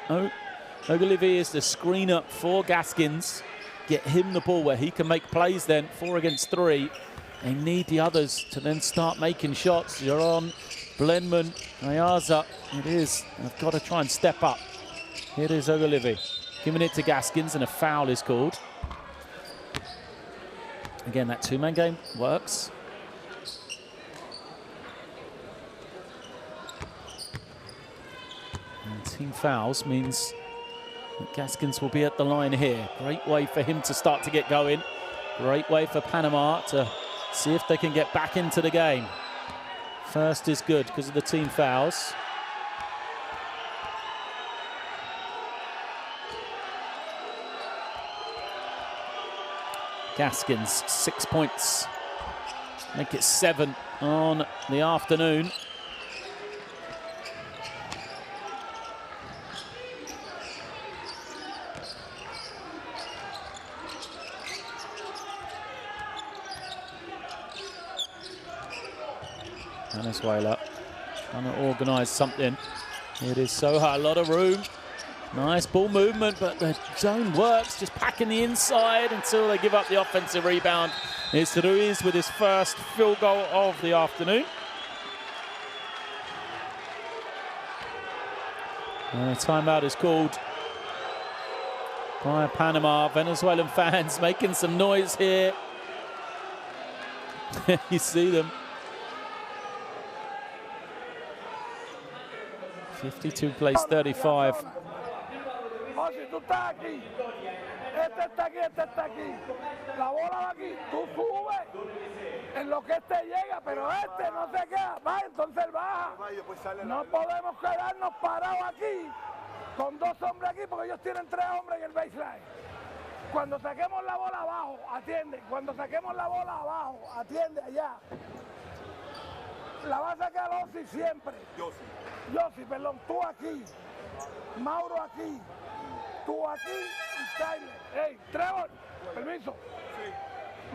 Ogilvie as the screener for Gaskins. Get him the ball where he can make plays then, 4 against 3. They need the others to then start making shots. Giron, Blenman, Ayaza, it is. I've got to try and step up. Here is Ogilvie, giving it to Gaskins and a foul is called. Again, that 2-man game works. And team fouls means that Gaskins will be at the line here. Great way for him to start to get going. Great way for Panama to see if they can get back into the game. First is good because of the team fouls. Gaskins, 6 points. Make it 7 on the afternoon. Venezuela trying to organise something. It is Soha, a lot of room. Nice ball movement, but the zone works, just packing the inside until they give up the offensive rebound. It's Ruiz with his first field goal of the afternoon. And a timeout is called by Panama. Venezuelan fans making some noise here. You see them. 52 plays 35. Osi, tú estás aquí. Este está aquí, este está aquí. La bola va aquí. Tú subes en lo que este llega, pero este no se queda. Va, entonces baja. No podemos quedarnos parados aquí con 2 hombres aquí porque ellos tienen 3 hombres en el baseline. Cuando saquemos la bola abajo, atiende. Cuando saquemos la bola abajo, atiende allá. La va a sacar Osi siempre. Yossi, perdón, tú aquí. Mauro aquí. tú aquí y Tyler. Hey, Trevor, permiso.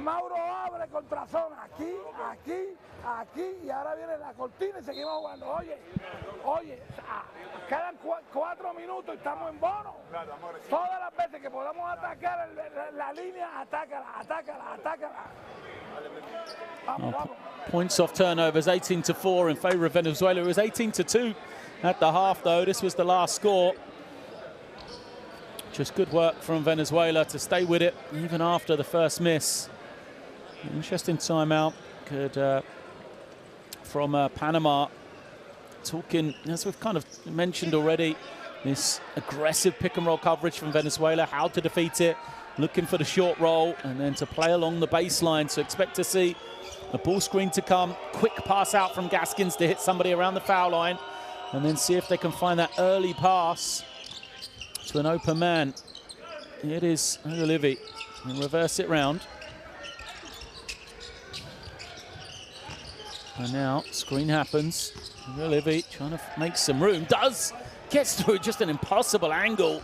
Mauro abre contra zona, aquí, aquí, aquí, y ahora viene la cortina y seguimos jugando. Oye, quedan 4 minutos y estamos en bono. Todas las veces que podamos atacar la línea, atácala. Vamos. Points off turnovers, 18-4 in favour of Venezuela. It was 18-2 at the half, though. This was the last score. Just good work from Venezuela to stay with it even after the first miss. Interesting timeout from Panama. Talking, as we've kind of mentioned already, this aggressive pick and roll coverage from Venezuela, how to defeat it, looking for the short roll and then to play along the baseline. So expect to see a ball screen to come, quick pass out from Gaskins to hit somebody around the foul line, and then see if they can find that early pass to an open man. It is Olivier. And reverse it round. And now, screen happens. Olivier trying to make some room. Gets through just an impossible angle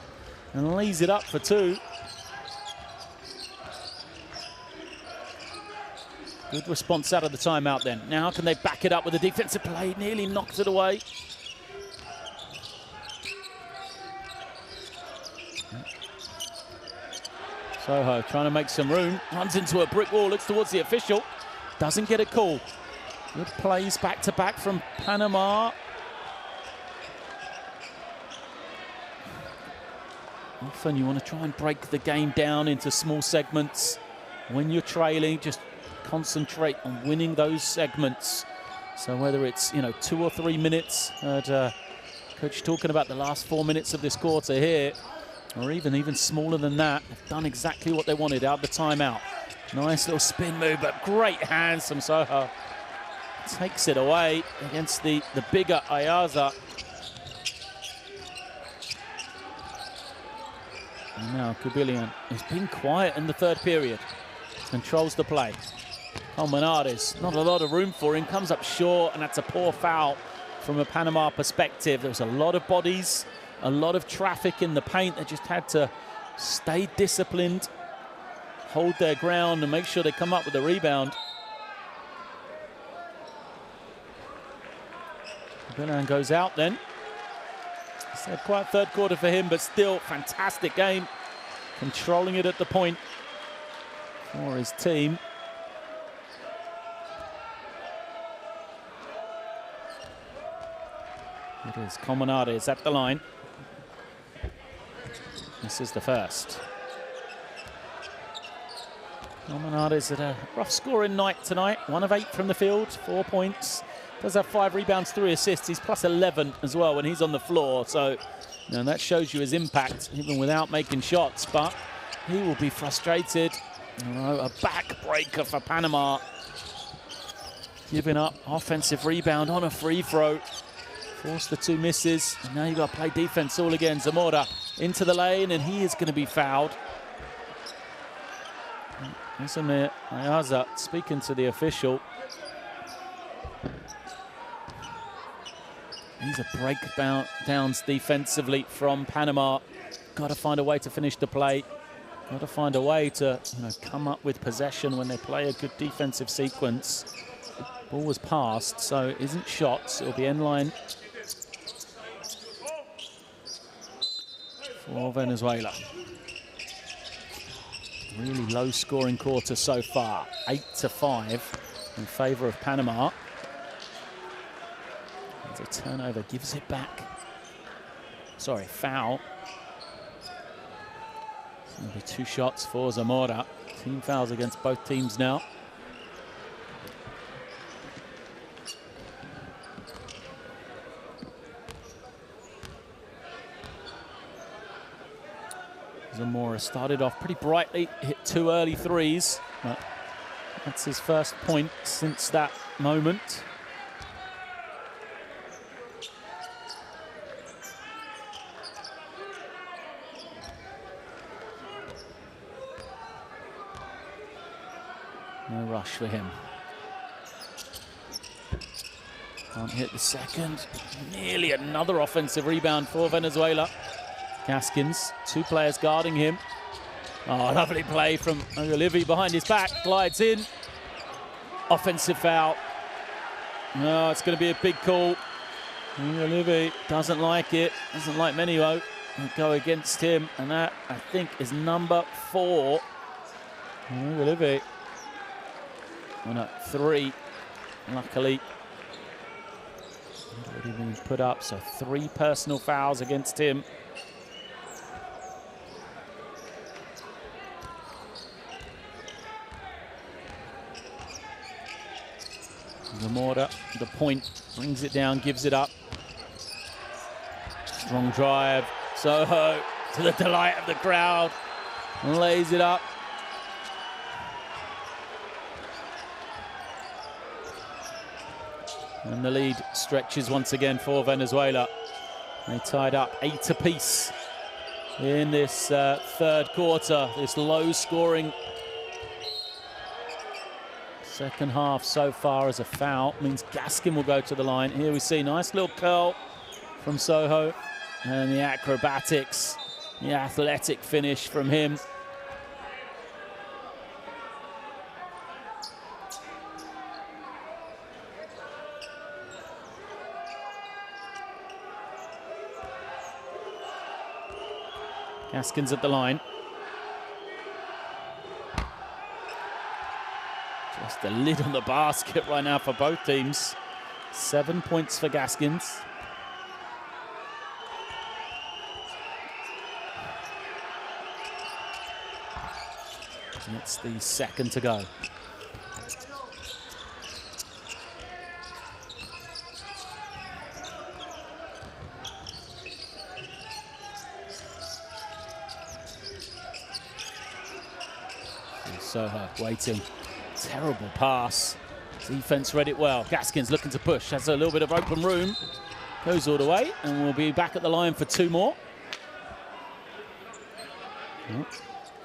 and lays it up for 2. Good response out of the timeout then. Now how can they back it up with a defensive play? Nearly knocked it away. Soho trying to make some room. Runs into a brick wall, looks towards the official. Doesn't get a call. Good plays back-to-back from Panama. Often you want to try and break the game down into small segments. When you're trailing, just concentrate on winning those segments. So whether it's 2 or 3 minutes, coach talking about the last 4 minutes of this quarter here, or even smaller than that, they've done exactly what they wanted out of the timeout. Nice little spin move, but great hands from Soho. Takes it away against the bigger Ayaza. And now Kubilian has been quiet in the third period. Controls the play. Colmenares, not a lot of room for him, comes up short, and that's a poor foul from a Panama perspective. There was a lot of bodies, a lot of traffic in the paint. They just had to stay disciplined, hold their ground, and make sure they come up with a rebound. Kubilian goes out then. It's a quiet third quarter for him, but still fantastic game. Controlling it at the point for his team. It is Colmenares at the line. This is the first. Colmenares at a rough scoring night tonight. 1 of 8 from the field, 4 points. Does have 5 rebounds, 3 assists. He's plus 11 as well when he's on the floor. So that shows you his impact even without making shots. But he will be frustrated. A backbreaker for Panama. Giving up offensive rebound on a free throw. Forced the 2 misses. And now you've got to play defense all again. Zamora into the lane, and he is going to be fouled. Isamir Ayaza speaking to the official. These are breakdowns defensively from Panama. Got to find a way to finish the play. Got to find a way to come up with possession when they play a good defensive sequence. Ball was passed, so it isn't shots. It'll be end line for Venezuela. Really low scoring quarter so far. 8-5 in favor of Panama. A turnover gives it back. Sorry, foul. There'll be 2 shots for Zamora. Team fouls against both teams now. Zamora started off pretty brightly, hit 2 early threes, but that's his first point since that moment. No rush for him. Can't hit the second. Nearly another offensive rebound for Venezuela. Gaskins, 2 players guarding him. Oh, lovely play from Ogilvy behind his back, glides in. Offensive foul. No, it's going to be a big call. Ogilvy doesn't like it, doesn't like Menuo. Go against him, and that, I think, is number 4. Ogilvy on a 3, luckily. Already been put up, so 3 personal fouls against him. Zamora, the point, brings it down, gives it up. Strong drive. Soho, to the delight of the crowd, lays it up. And the lead stretches once again for Venezuela. They tied up 8 apiece in this third quarter, this low-scoring second half so far. As a foul means Gaskin will go to the line. Here we see nice little curl from Soho, and the acrobatics, the athletic finish from him. Gaskins at the line. Just a lid on the basket right now for both teams. 7 points for Gaskins. And it's the second to go. Soho waiting. Terrible pass. Defense read it well. Gaskins looking to push. Has a little bit of open room. Goes all the way, and we'll be back at the line for 2 more.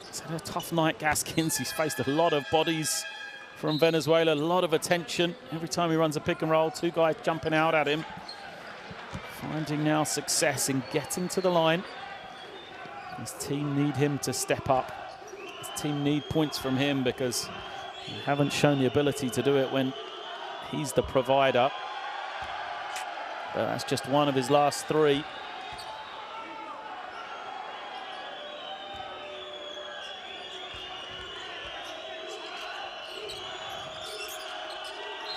He's had a tough night, Gaskins. He's faced a lot of bodies from Venezuela, a lot of attention. Every time he runs a pick and roll, 2 guys jumping out at him. Finding now success in getting to the line. His team need him to step up. His team need points from him because they haven't shown the ability to do it when he's the provider. But that's just one of his last 3.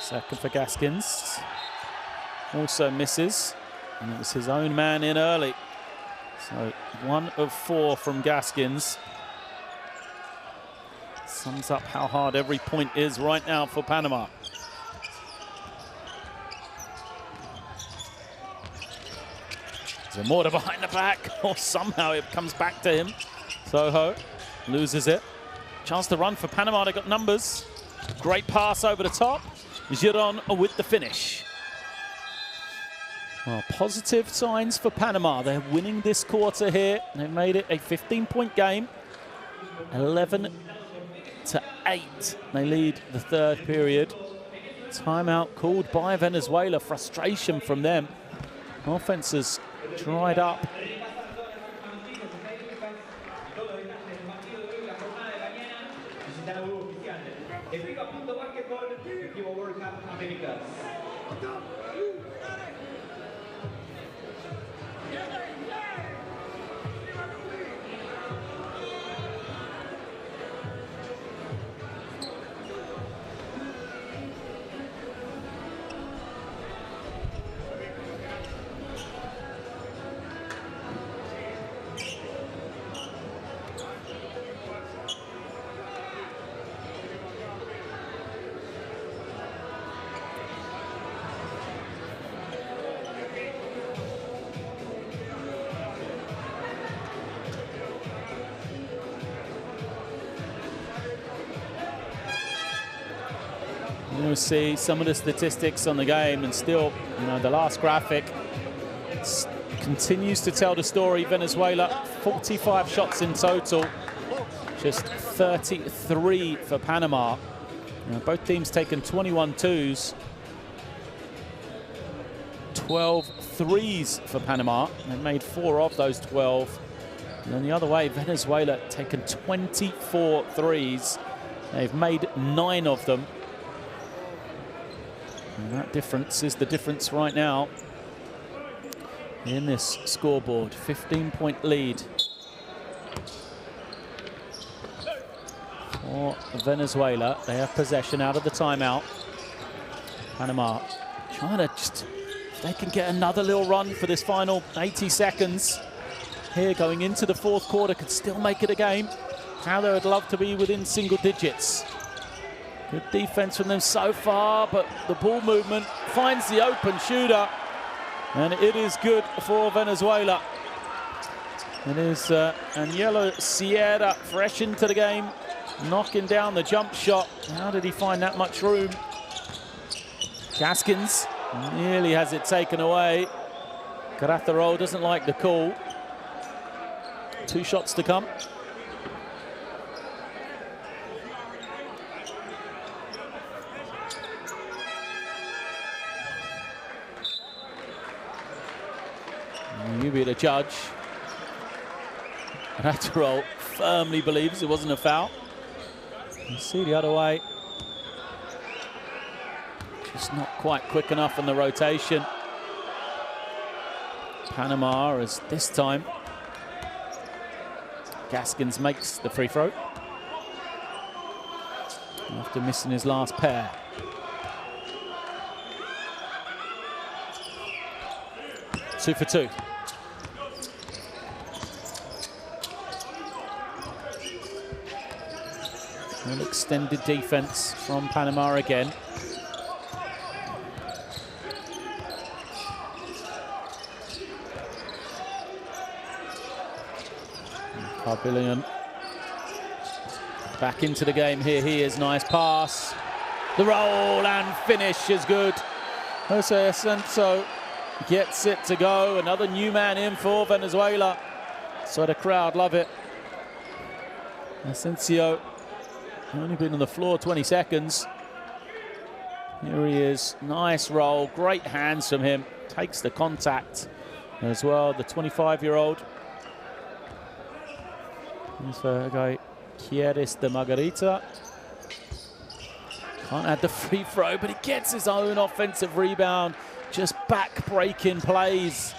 Second for Gaskins. Also misses. And it was his own man in early. So 1 of 4 from Gaskins. Sums up how hard every point is right now for Panama. Zamora behind the back. Oh, somehow it comes back to him. Soho loses it. Chance to run for Panama. They got numbers. Great pass over the top. Giron with the finish. Well, positive signs for Panama. They're winning this quarter here. They've made it a 15-point game. 11-8. They lead the third period. Timeout called by Venezuela. Frustration from them. Offense has dried up. You'll see some of the statistics on the game, and still, you know, the last graphic continues to tell the story. Venezuela, 45 shots in total, just 33 for Panama. You know, both teams taken 21 twos, 12 threes for Panama. They made 4 of those 12. And then the other way, Venezuela taken 24 threes. They've made 9 of them. And that difference is the difference right now in this scoreboard. 15-point lead for Venezuela. They have possession out of the timeout. Panama trying to just, if they can get another little run for this final 80 seconds here going into the fourth quarter, could still make it a game. How they would love to be within single digits. Good defense from them so far, but the ball movement finds the open shooter, and it is good for Venezuela. It is Angelo Sierra fresh into the game, knocking down the jump shot. How did he find that much room? Gaskins nearly has it taken away. Caratharol doesn't like the call. 2 shots to come. You be the judge. Caratharol firmly believes it wasn't a foul. You see the other way. Just not quite quick enough on the rotation. Panama is this time. Gaskins makes the free throw after missing his last pair. Two for two. An extended defense from Panama again. Carbillion back into the game here. He is nice pass. The roll and finish is good. Jose Asensio gets it to go. Another new man in for Venezuela. So the crowd love it. Asensio only been on the floor 20 seconds. Here he is. Nice roll. Great hands from him. Takes the contact as well. The 25-year-old. Here's the guy, Quieres de Margarita. Can't add the free throw, but he gets his own offensive rebound. Just back-breaking plays.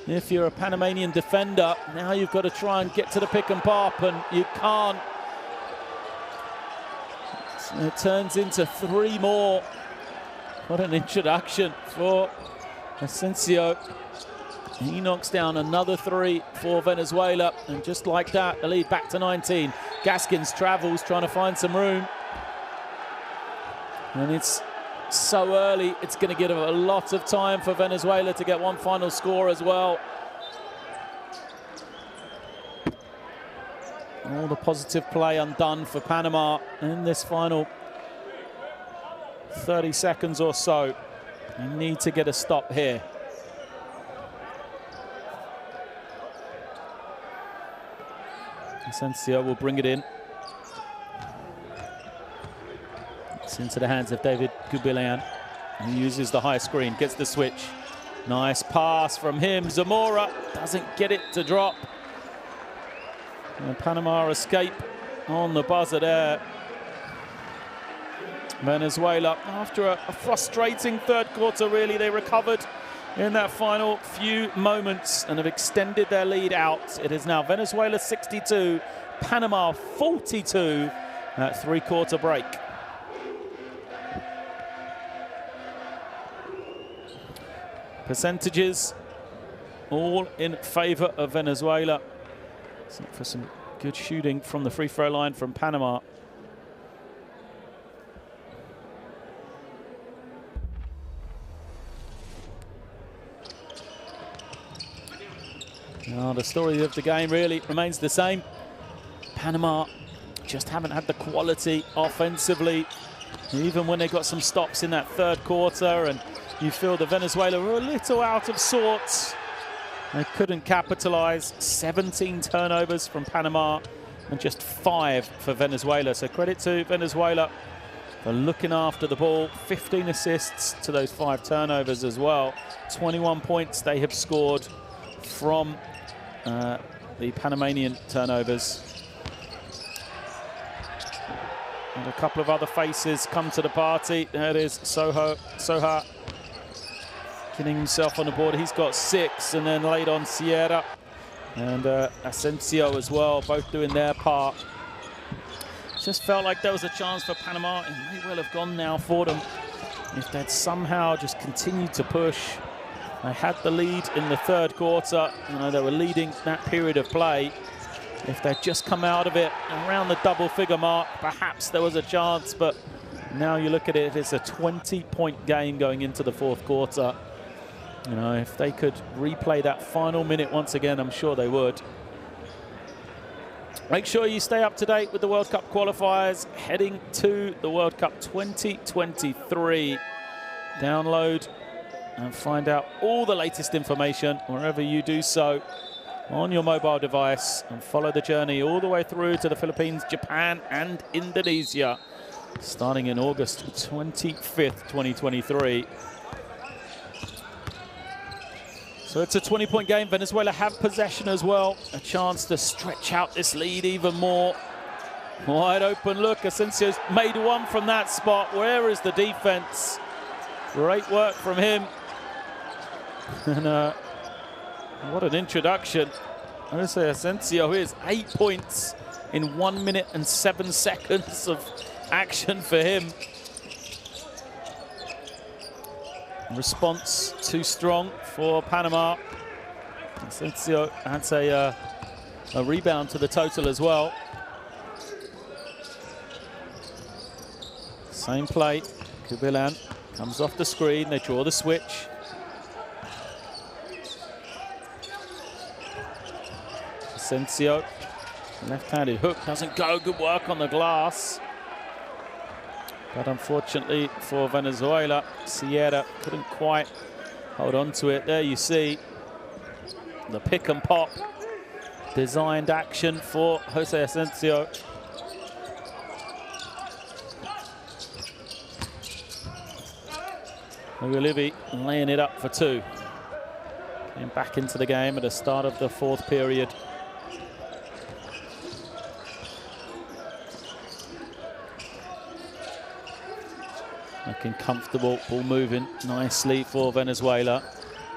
If you're a Panamanian defender, now you've got to try and get to the pick and pop, and you can't. So it turns into 3 more. What an introduction for Asensio. He knocks down another 3 for Venezuela, and just like that, the lead back to 19. Gaskins travels, trying to find some room. And it's so early, it's going to give a lot of time for Venezuela to get one final score as well. All the positive play undone for Panama in this final 30 seconds or so. You need to get a stop here. Asensio will bring it in. It's into the hands of David Gubillan. He uses the high screen, gets the switch. Nice pass from him. Zamora doesn't get it to drop. And Panama escape on the buzzer there. Venezuela, after a frustrating third quarter, really, they recovered in that final few moments and have extended their lead out. It is now Venezuela 62, Panama 42 at 3-quarter break. Percentages all in favor of Venezuela. Except for some good shooting from the free throw line from Panama. Now, the story of the game really remains the same. Panama just haven't had the quality offensively, even when they got some stops in that third quarter, and you feel that Venezuela were a little out of sorts. They couldn't capitalize. 17 turnovers from Panama and just 5 for Venezuela. So credit to Venezuela for looking after the ball. 15 assists to those 5 turnovers as well. 21 points they have scored from the Panamanian turnovers. And a couple of other faces come to the party. There it is, Soha getting himself on the board. He's got 6, and then late on Sierra and Asensio as well, both doing their part. Just felt like there was a chance for Panama. It may well have gone now for them if they'd somehow just continued to push. They had the lead in the 3rd quarter. You know, they were leading that period of play. If they'd just come out of it around the double-figure mark, perhaps there was a chance. But now you look at it, it's a 20-point game going into the 4th quarter. You know, if they could replay that final minute once again, I'm sure they would. Make sure you stay up to date with the World Cup qualifiers heading to the World Cup 2023. Download and find out all the latest information wherever you do so on your mobile device, and follow the journey all the way through to the Philippines, Japan and Indonesia, starting in August 25th, 2023. So it's a 20-point game. Venezuela have possession as well. A chance to stretch out this lead even more. Wide open look. Asensio's made one from that spot. Where is the defense? Great work from him. And what an introduction. Jose Asensio is 8 points in 1 minute and 7 seconds of action for him. Response too strong for Panama. Asensio adds a rebound to the total as well. Same play. Kubilan comes off the screen. They draw the switch. Asensio, left-handed hook doesn't go. Good work on the glass. But unfortunately for Venezuela, Sierra couldn't quite hold on to it. There you see the pick and pop designed action for Jose Asensio. Ogilvy laying it up for 2. Came back into the game at the start of the 4th period. Looking comfortable, ball moving nicely for Venezuela.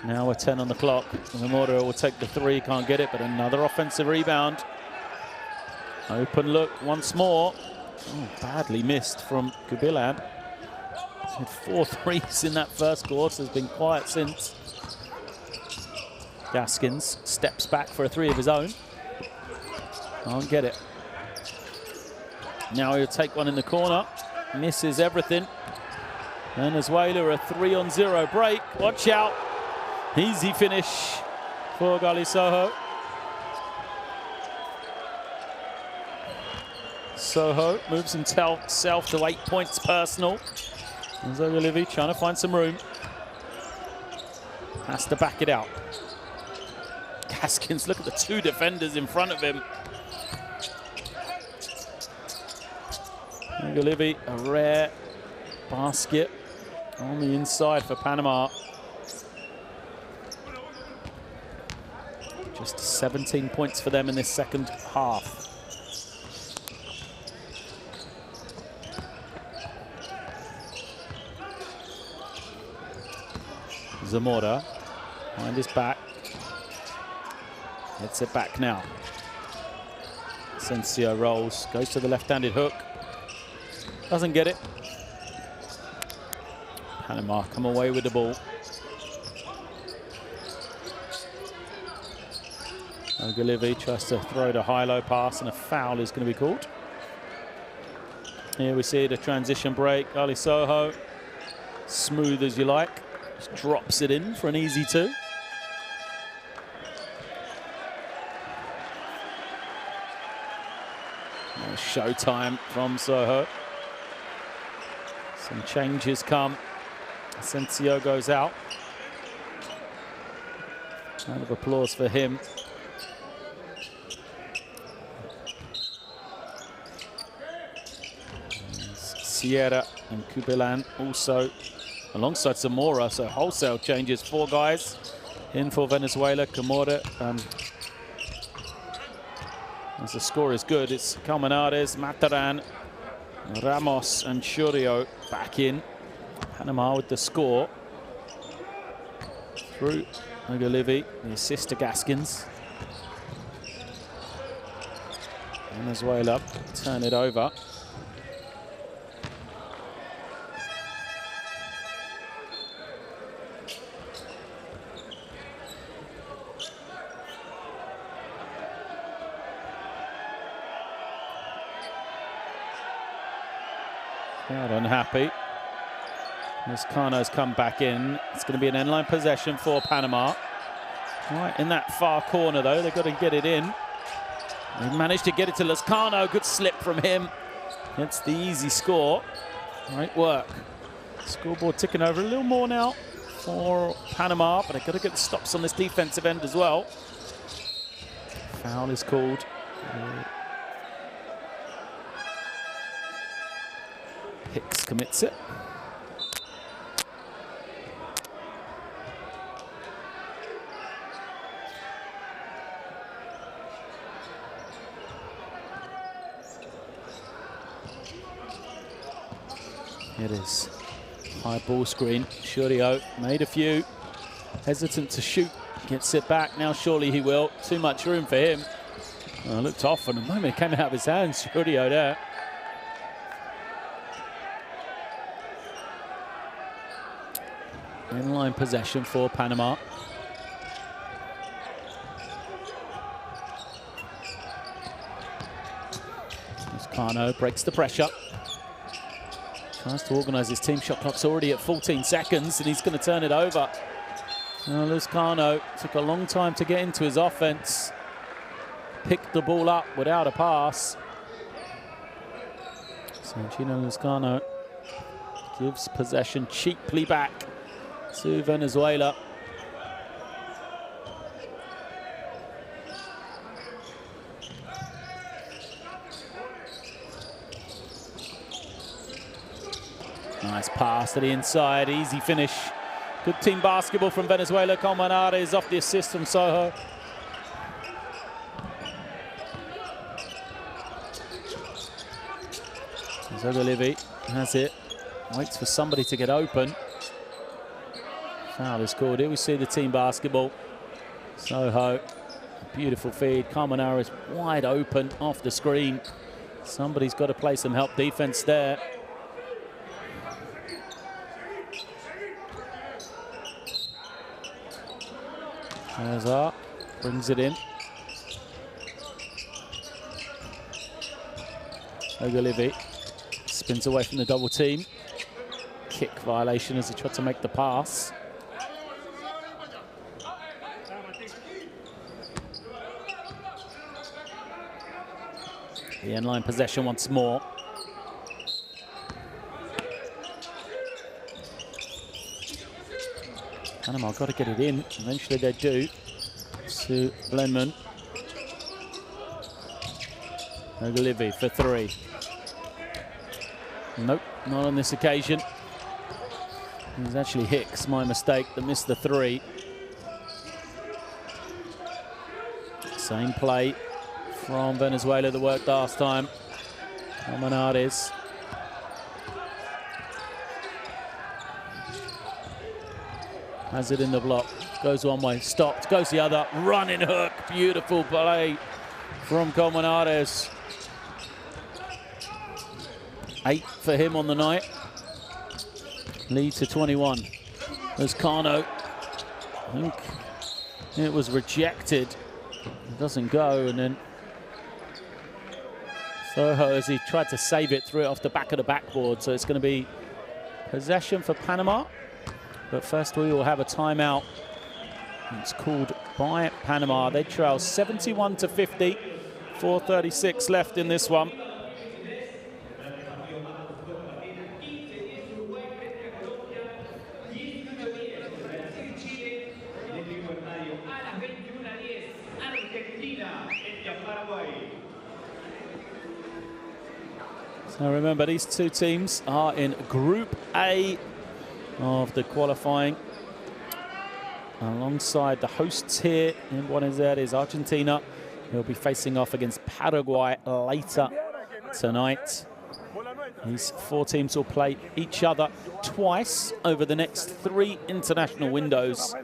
Now we're 10 on the clock. Zamora will take the 3, can't get it, but another offensive rebound. Open look once more. Oh, badly missed from Kubilan. Had 4 threes in that 1st quarter, has been quiet since. Gaskins steps back for a 3 of his own. Can't get it. Now he'll take one in the corner. Misses everything. Venezuela a 3-on-0 break. Watch out. Easy finish for Gali Soho. Soho moves himself to 8 points personal. There's Ogilvy trying to find some room. Has to back it out. Gaskins, look at the 2 defenders in front of him. Ogilvy, a rare basket on the inside for Panama. Just 17 points for them in this 2nd half. Zamora behind his back. Gets it back now. Asensio rolls, goes to the left-handed hook. Doesn't get it. Panama come away with the ball. Ogilvy tries to throw the high-low pass, and a foul is going to be called. Here we see the transition break. Ali Soho, smooth as you like, just drops it in for an easy 2. Showtime from Soho. Some changes come. Asensio goes out. Round of applause for him. Sierra and Kubilan also alongside Zamora, so wholesale changes. 4 guys in for Venezuela. as the score is good. It's Colmenares, Mataran, Ramos and Churio back in. Panama with the score. Through Ogolivi, the assist to Gaskins. Venezuela turn it over. Crowd unhappy. Lizcano's come back in. It's going to be an end-line possession for Panama. Right in that far corner, though. They've got to get it in. They managed to get it to Lizcano. Good slip from him. Gets the easy score. Great work. Scoreboard ticking over a little more now for Panama, but they've got to get the stops on this defensive end as well. Foul is called. Hicks commits it. It is. High ball screen. Churio made a few. Hesitant to shoot. Gets it back. Now surely he will. Too much room for him. Looked off and the moment it came out of his hands. Churio there. In-line possession for Panama. Lizcano breaks the pressure. Tries to organise his team. Shot clock's already at 14 seconds and he's going to turn it over. Now Lizcano took a long time to get into his offense. Picked the ball up without a pass. Sanchino Lizcano gives possession cheaply back to Venezuela. Nice pass to the inside, easy finish. Good team basketball from Venezuela. Colmenares off the assist from Soho. Ogolivi has it, waits for somebody to get open. Foul is called. Here we see the team basketball. Soho, beautiful feed. Colmenares wide open off the screen. Somebody's got to play some help defense there. Azar brings it in. Ogolivi spins away from the double team. Kick violation as he tried to make the pass. The end-line possession once more. Panama got to get it in. Eventually they do. To Blenman. Ogolivi for three. Nope, not on this occasion. It was actually Hicks, my mistake, that missed the three. Same play from Venezuela that worked last time. Colmenares. Has it in the block. Goes one way, stopped, goes the other. Running hook, beautiful play from Colmenares. 8 for him on the night. Lead to 21. Lizcano. I think it was rejected. It doesn't go, and then Soho, as he tried to save it, threw it off the back of the backboard. So it's going to be possession for Panama. But first we will have a timeout. It's called by Panama. They trail 71-50. 4:36 left in this one. So remember, these two teams are in Group A of the qualifying. Alongside the hosts here in Buenos Aires, Argentina, He'll be facing off against Paraguay later tonight. These four teams will play each other twice over the next 3 international windows.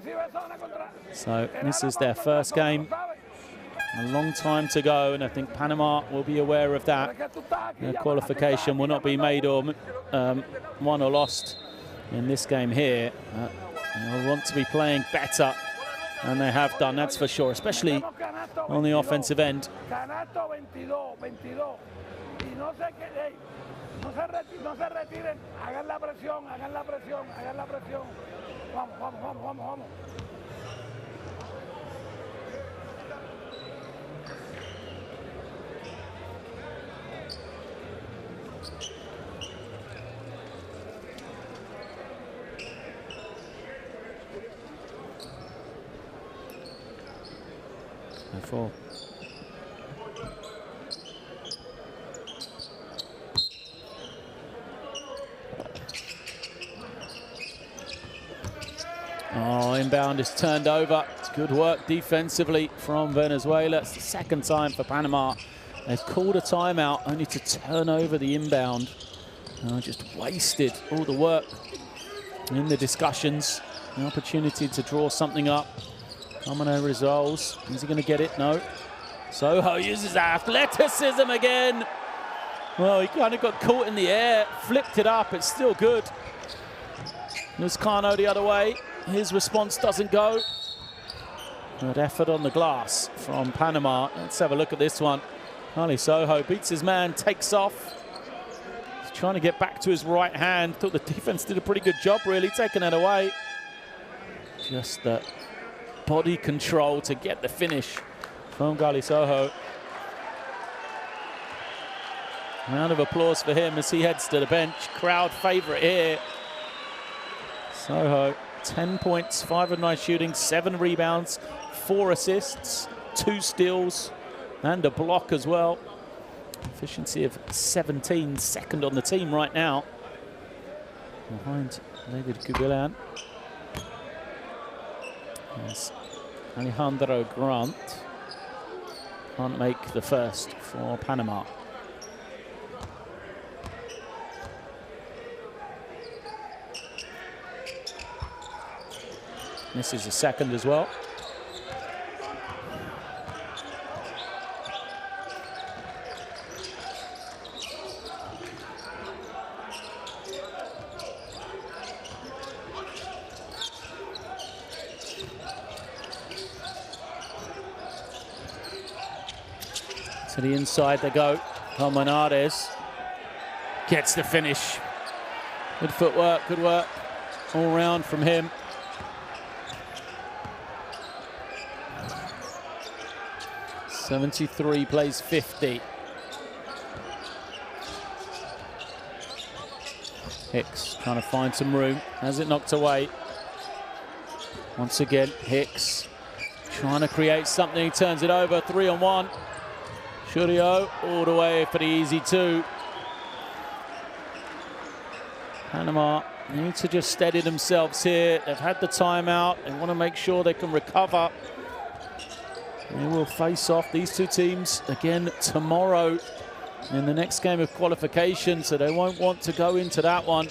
So this is their first game. A long time to go, and I think Panama will be aware of that. Their qualification will not be made or won or lost in this game here. They'll want to be playing better, and they have done, that's for sure, especially on the offensive end. No se retiren, hagan la presión, hagan la presión, hagan la presión. Vamos, vamos, vamos, vamos, vamos. Four. Oh, inbound is turned over. It's good work defensively from Venezuela. It's the second time for Panama. They've called a timeout only to turn over the inbound. Just wasted all the work in the discussions. The opportunity to draw something up. Domino resolves. Is he going to get it? No. Soho uses athleticism again. Well, he kind of got caught in the air, flipped it up. It's still good. Luzcano the other way. His response doesn't go. Good effort on the glass from Panama. Let's have a look at this one. Ali Soho beats his man, takes off. He's trying to get back to his right hand. Thought the defense did a pretty good job, really, taking it away. Just the body control to get the finish from Gali Soho. Round of applause for him as he heads to the bench. Crowd favourite here. Soho, 10 points, 5 of 9 shooting, 7 rebounds, 4 assists, 2 steals, and a block as well. Efficiency of 17, second on the team right now. Behind David Kubilan. There's Alejandro Grant. Can't make the first for Panama. This is a second as well. To the inside they go. Colmenares gets the finish. Good footwork, good work all round from him. .73 plays 50. Hicks trying to find some room. Has it knocked away? Once again, Hicks trying to create something. He turns it over. 3-on-1. Churio all the way for the easy 2. Panama need to just steady themselves here. They've had the timeout. They want to make sure they can recover. They will face off these two teams again tomorrow in the next game of qualification, so they won't want to go into that one,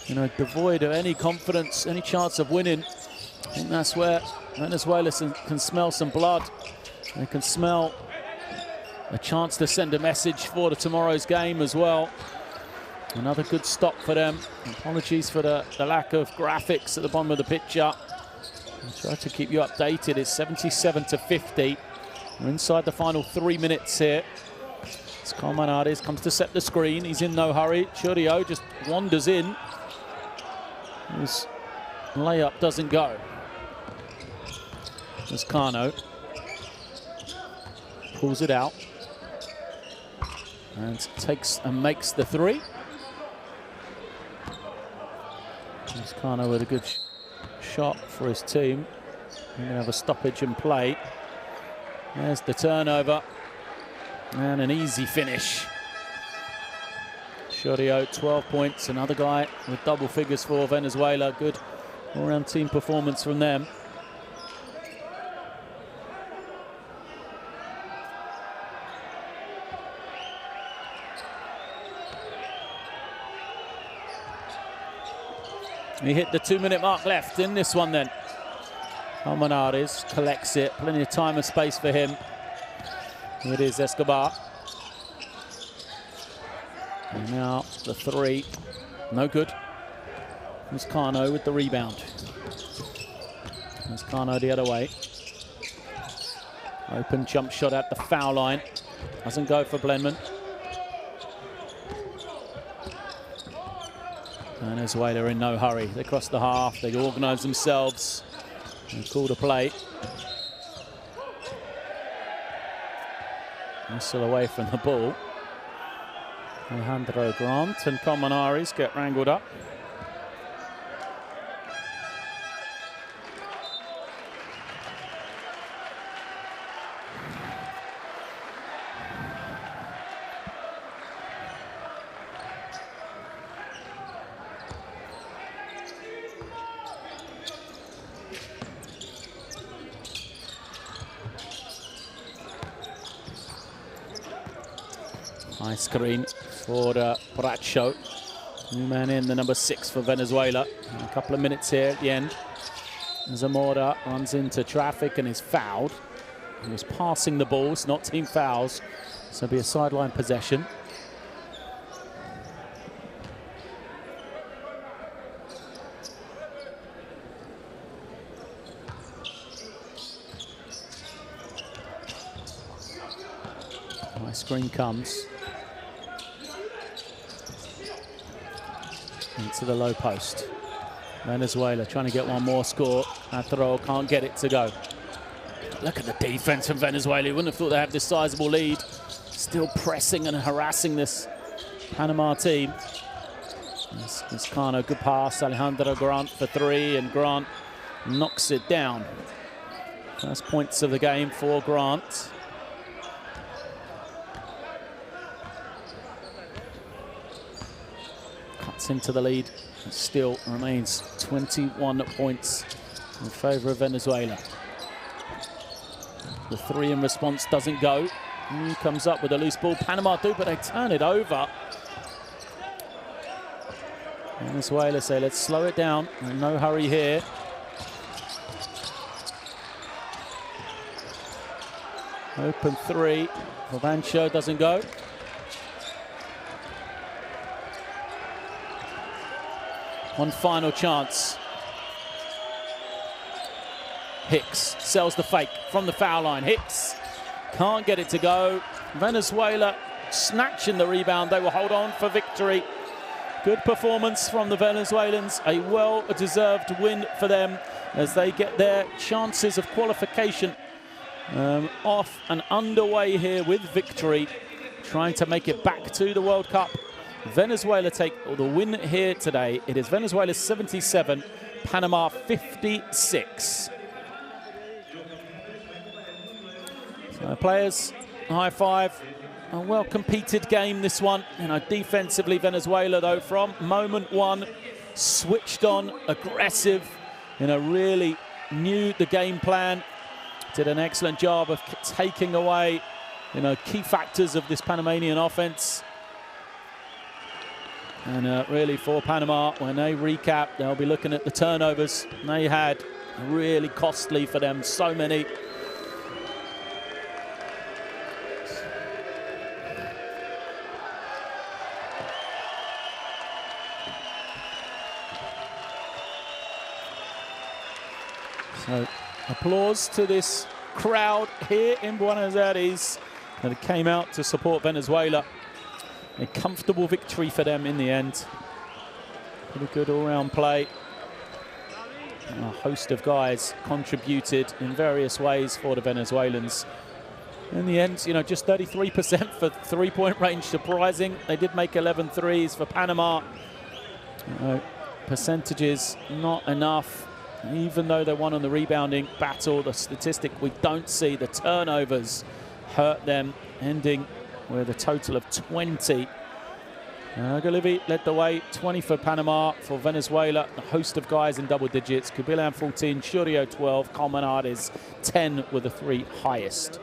you know, devoid of any confidence, any chance of winning. I think that's where Venezuela can smell some blood. They can smell a chance to send a message for tomorrow's game as well. Another good stop for them. Apologies for the lack of graphics at the bottom of the picture. I'll try to keep you updated. It's 77-50. We're inside the final 3 minutes here. It's Colmenares comes to set the screen. He's in no hurry. Churio just wanders in. His layup doesn't go. Luzcano pulls it out and takes and makes the 3. Luzcano with a good shot for his team. We're going to have a stoppage and play. There's the turnover and an easy finish. Churio, 12 points. Another guy with double figures for Venezuela. Good all-round team performance from them. He hit the 2-minute mark left in this one then. Colmenares collects it. Plenty of time and space for him. Here it is, Escobar. And now the 3. No good. Here's Cano with the rebound. There's Cano the other way. Open jump shot at the foul line. Doesn't go for Blenman. Venezuela in no hurry. They cross the half. They organise themselves. They call the play. Whistle away from the ball. Alejandro Grant and Colmenares get wrangled up. High screen for Bracho. New man in, the number 6 for Venezuela. And a couple of minutes here at the end. Zamora runs into traffic and is fouled. He was passing the ball, it's not team fouls. So it'll be a sideline possession. High screen comes. Into the low post. Venezuela trying to get one more score. Atro can't get it to go. Look at the defense from Venezuela. You wouldn't have thought they have this sizable lead. Still pressing and harassing this Panama team. This Cano, good pass. Alejandro Grant for 3, and Grant knocks it down. First points of the game for Grant. Cuts into the lead. It still remains 21 points in favour of Venezuela. The 3 in response doesn't go. He comes up with a loose ball. Panama do, but they turn it over. Venezuela say, let's slow it down. No hurry here. Open 3. Vivancho doesn't go. One final chance. Hicks sells the fake from the foul line. Hicks can't get it to go. Venezuela snatching the rebound. They will hold on for victory. Good performance from the Venezuelans. A well-deserved win for them as they get their chances of qualification off and underway here with victory. Trying to make it back to the World Cup. Venezuela take the win here today. It is Venezuela 77, Panama 56. So players, high five. A well-competed game, this one. You know, defensively, Venezuela, though, from moment one, switched on, aggressive, really knew the game plan. Did an excellent job of taking away, key factors of this Panamanian offense. And really for Panama, when they recap, they'll be looking at the turnovers they had. Really costly for them, so many. So applause to this crowd here in Buenos Aires that came out to support Venezuela. A comfortable victory for them in the end. Pretty good all-round play. And a host of guys contributed in various ways for the Venezuelans. In the end, just 33% for three-point range, surprising. They did make 11 threes for Panama. Percentages not enough. Even though they won on the rebounding battle, the statistic we don't see, the turnovers hurt them, ending with a total of 20. Galivi led the way, 20 for Panama. For Venezuela, a host of guys in double digits. Cubillan 14, Churio 12, Colmenares 10 with the 3 highest.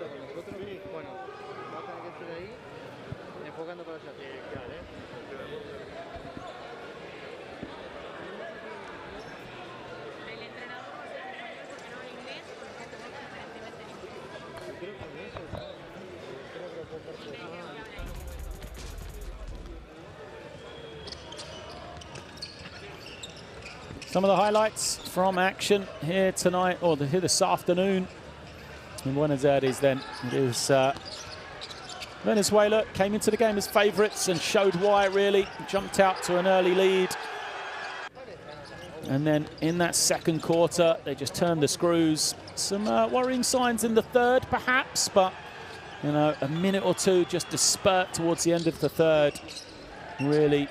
Some of the highlights from action here tonight, or here this afternoon in Buenos Aires then. It is Venezuela came into the game as favourites and showed why, really. Jumped out to an early lead. And then in that second quarter, they just turned the screws. Some worrying signs in the third, perhaps, but, you know, a minute or two just to spurt towards the end of the third really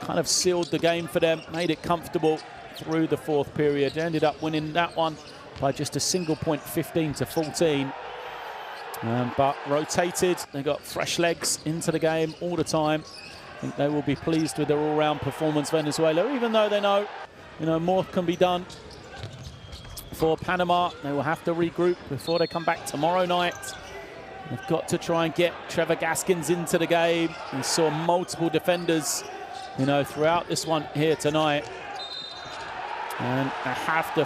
kind of sealed the game for them, made it comfortable through the fourth period. They ended up winning that one by just a single point, 15-14. But rotated, they got fresh legs into the game all the time. I think they will be pleased with their all-round performance, Venezuela, even though they know, you know, more can be done for Panama. They will have to regroup before they come back tomorrow night. They've got to try and get Trevor Gaskins into the game. We saw multiple defenders, you know, throughout this one here tonight. And they have to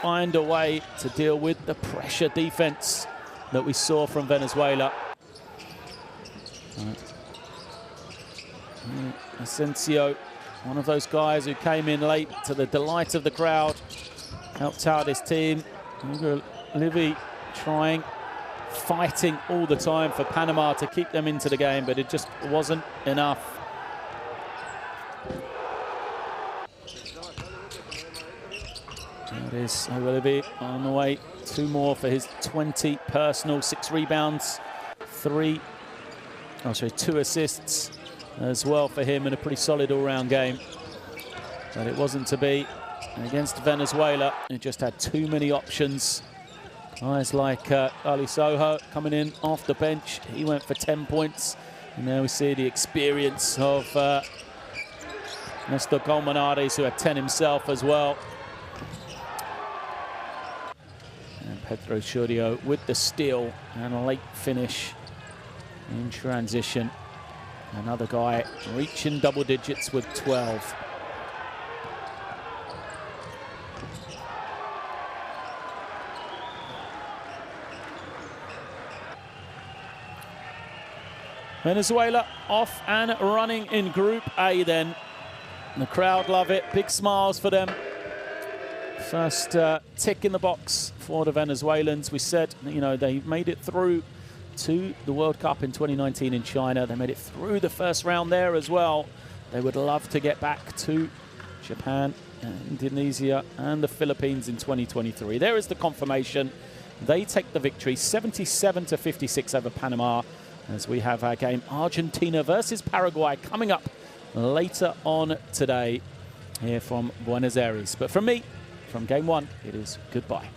find a way to deal with the pressure defense that we saw from Venezuela. Asensio, one of those guys who came in late to the delight of the crowd, helped out his team. Livy trying, fighting all the time for Panama to keep them into the game, but it just wasn't enough. There it is, Livy on the way. 2 more for his 20 personal, 6 rebounds, 2 assists as well for him, and a pretty solid all-round game. But it wasn't to be. And against Venezuela, it just had too many options. Guys like Ali Soho coming in off the bench. He went for 10 points. And now we see the experience of Nestor Colmenares, who had 10 himself as well. And Pedro Churio with the steal and a late finish in transition. Another guy reaching double digits with 12. Venezuela off and running in Group A then. The crowd love it. Big smiles for them. First tick in the box for the Venezuelans. We said, you know, they made it through to the World Cup in 2019 in China. They made it through the first round there as well. They would love to get back to Japan, Indonesia and the Philippines in 2023. There is the confirmation. They take the victory, 77-56 over Panama, as we have our game Argentina versus Paraguay coming up later on today here from Buenos Aires. But from me, from Game 1, it is goodbye.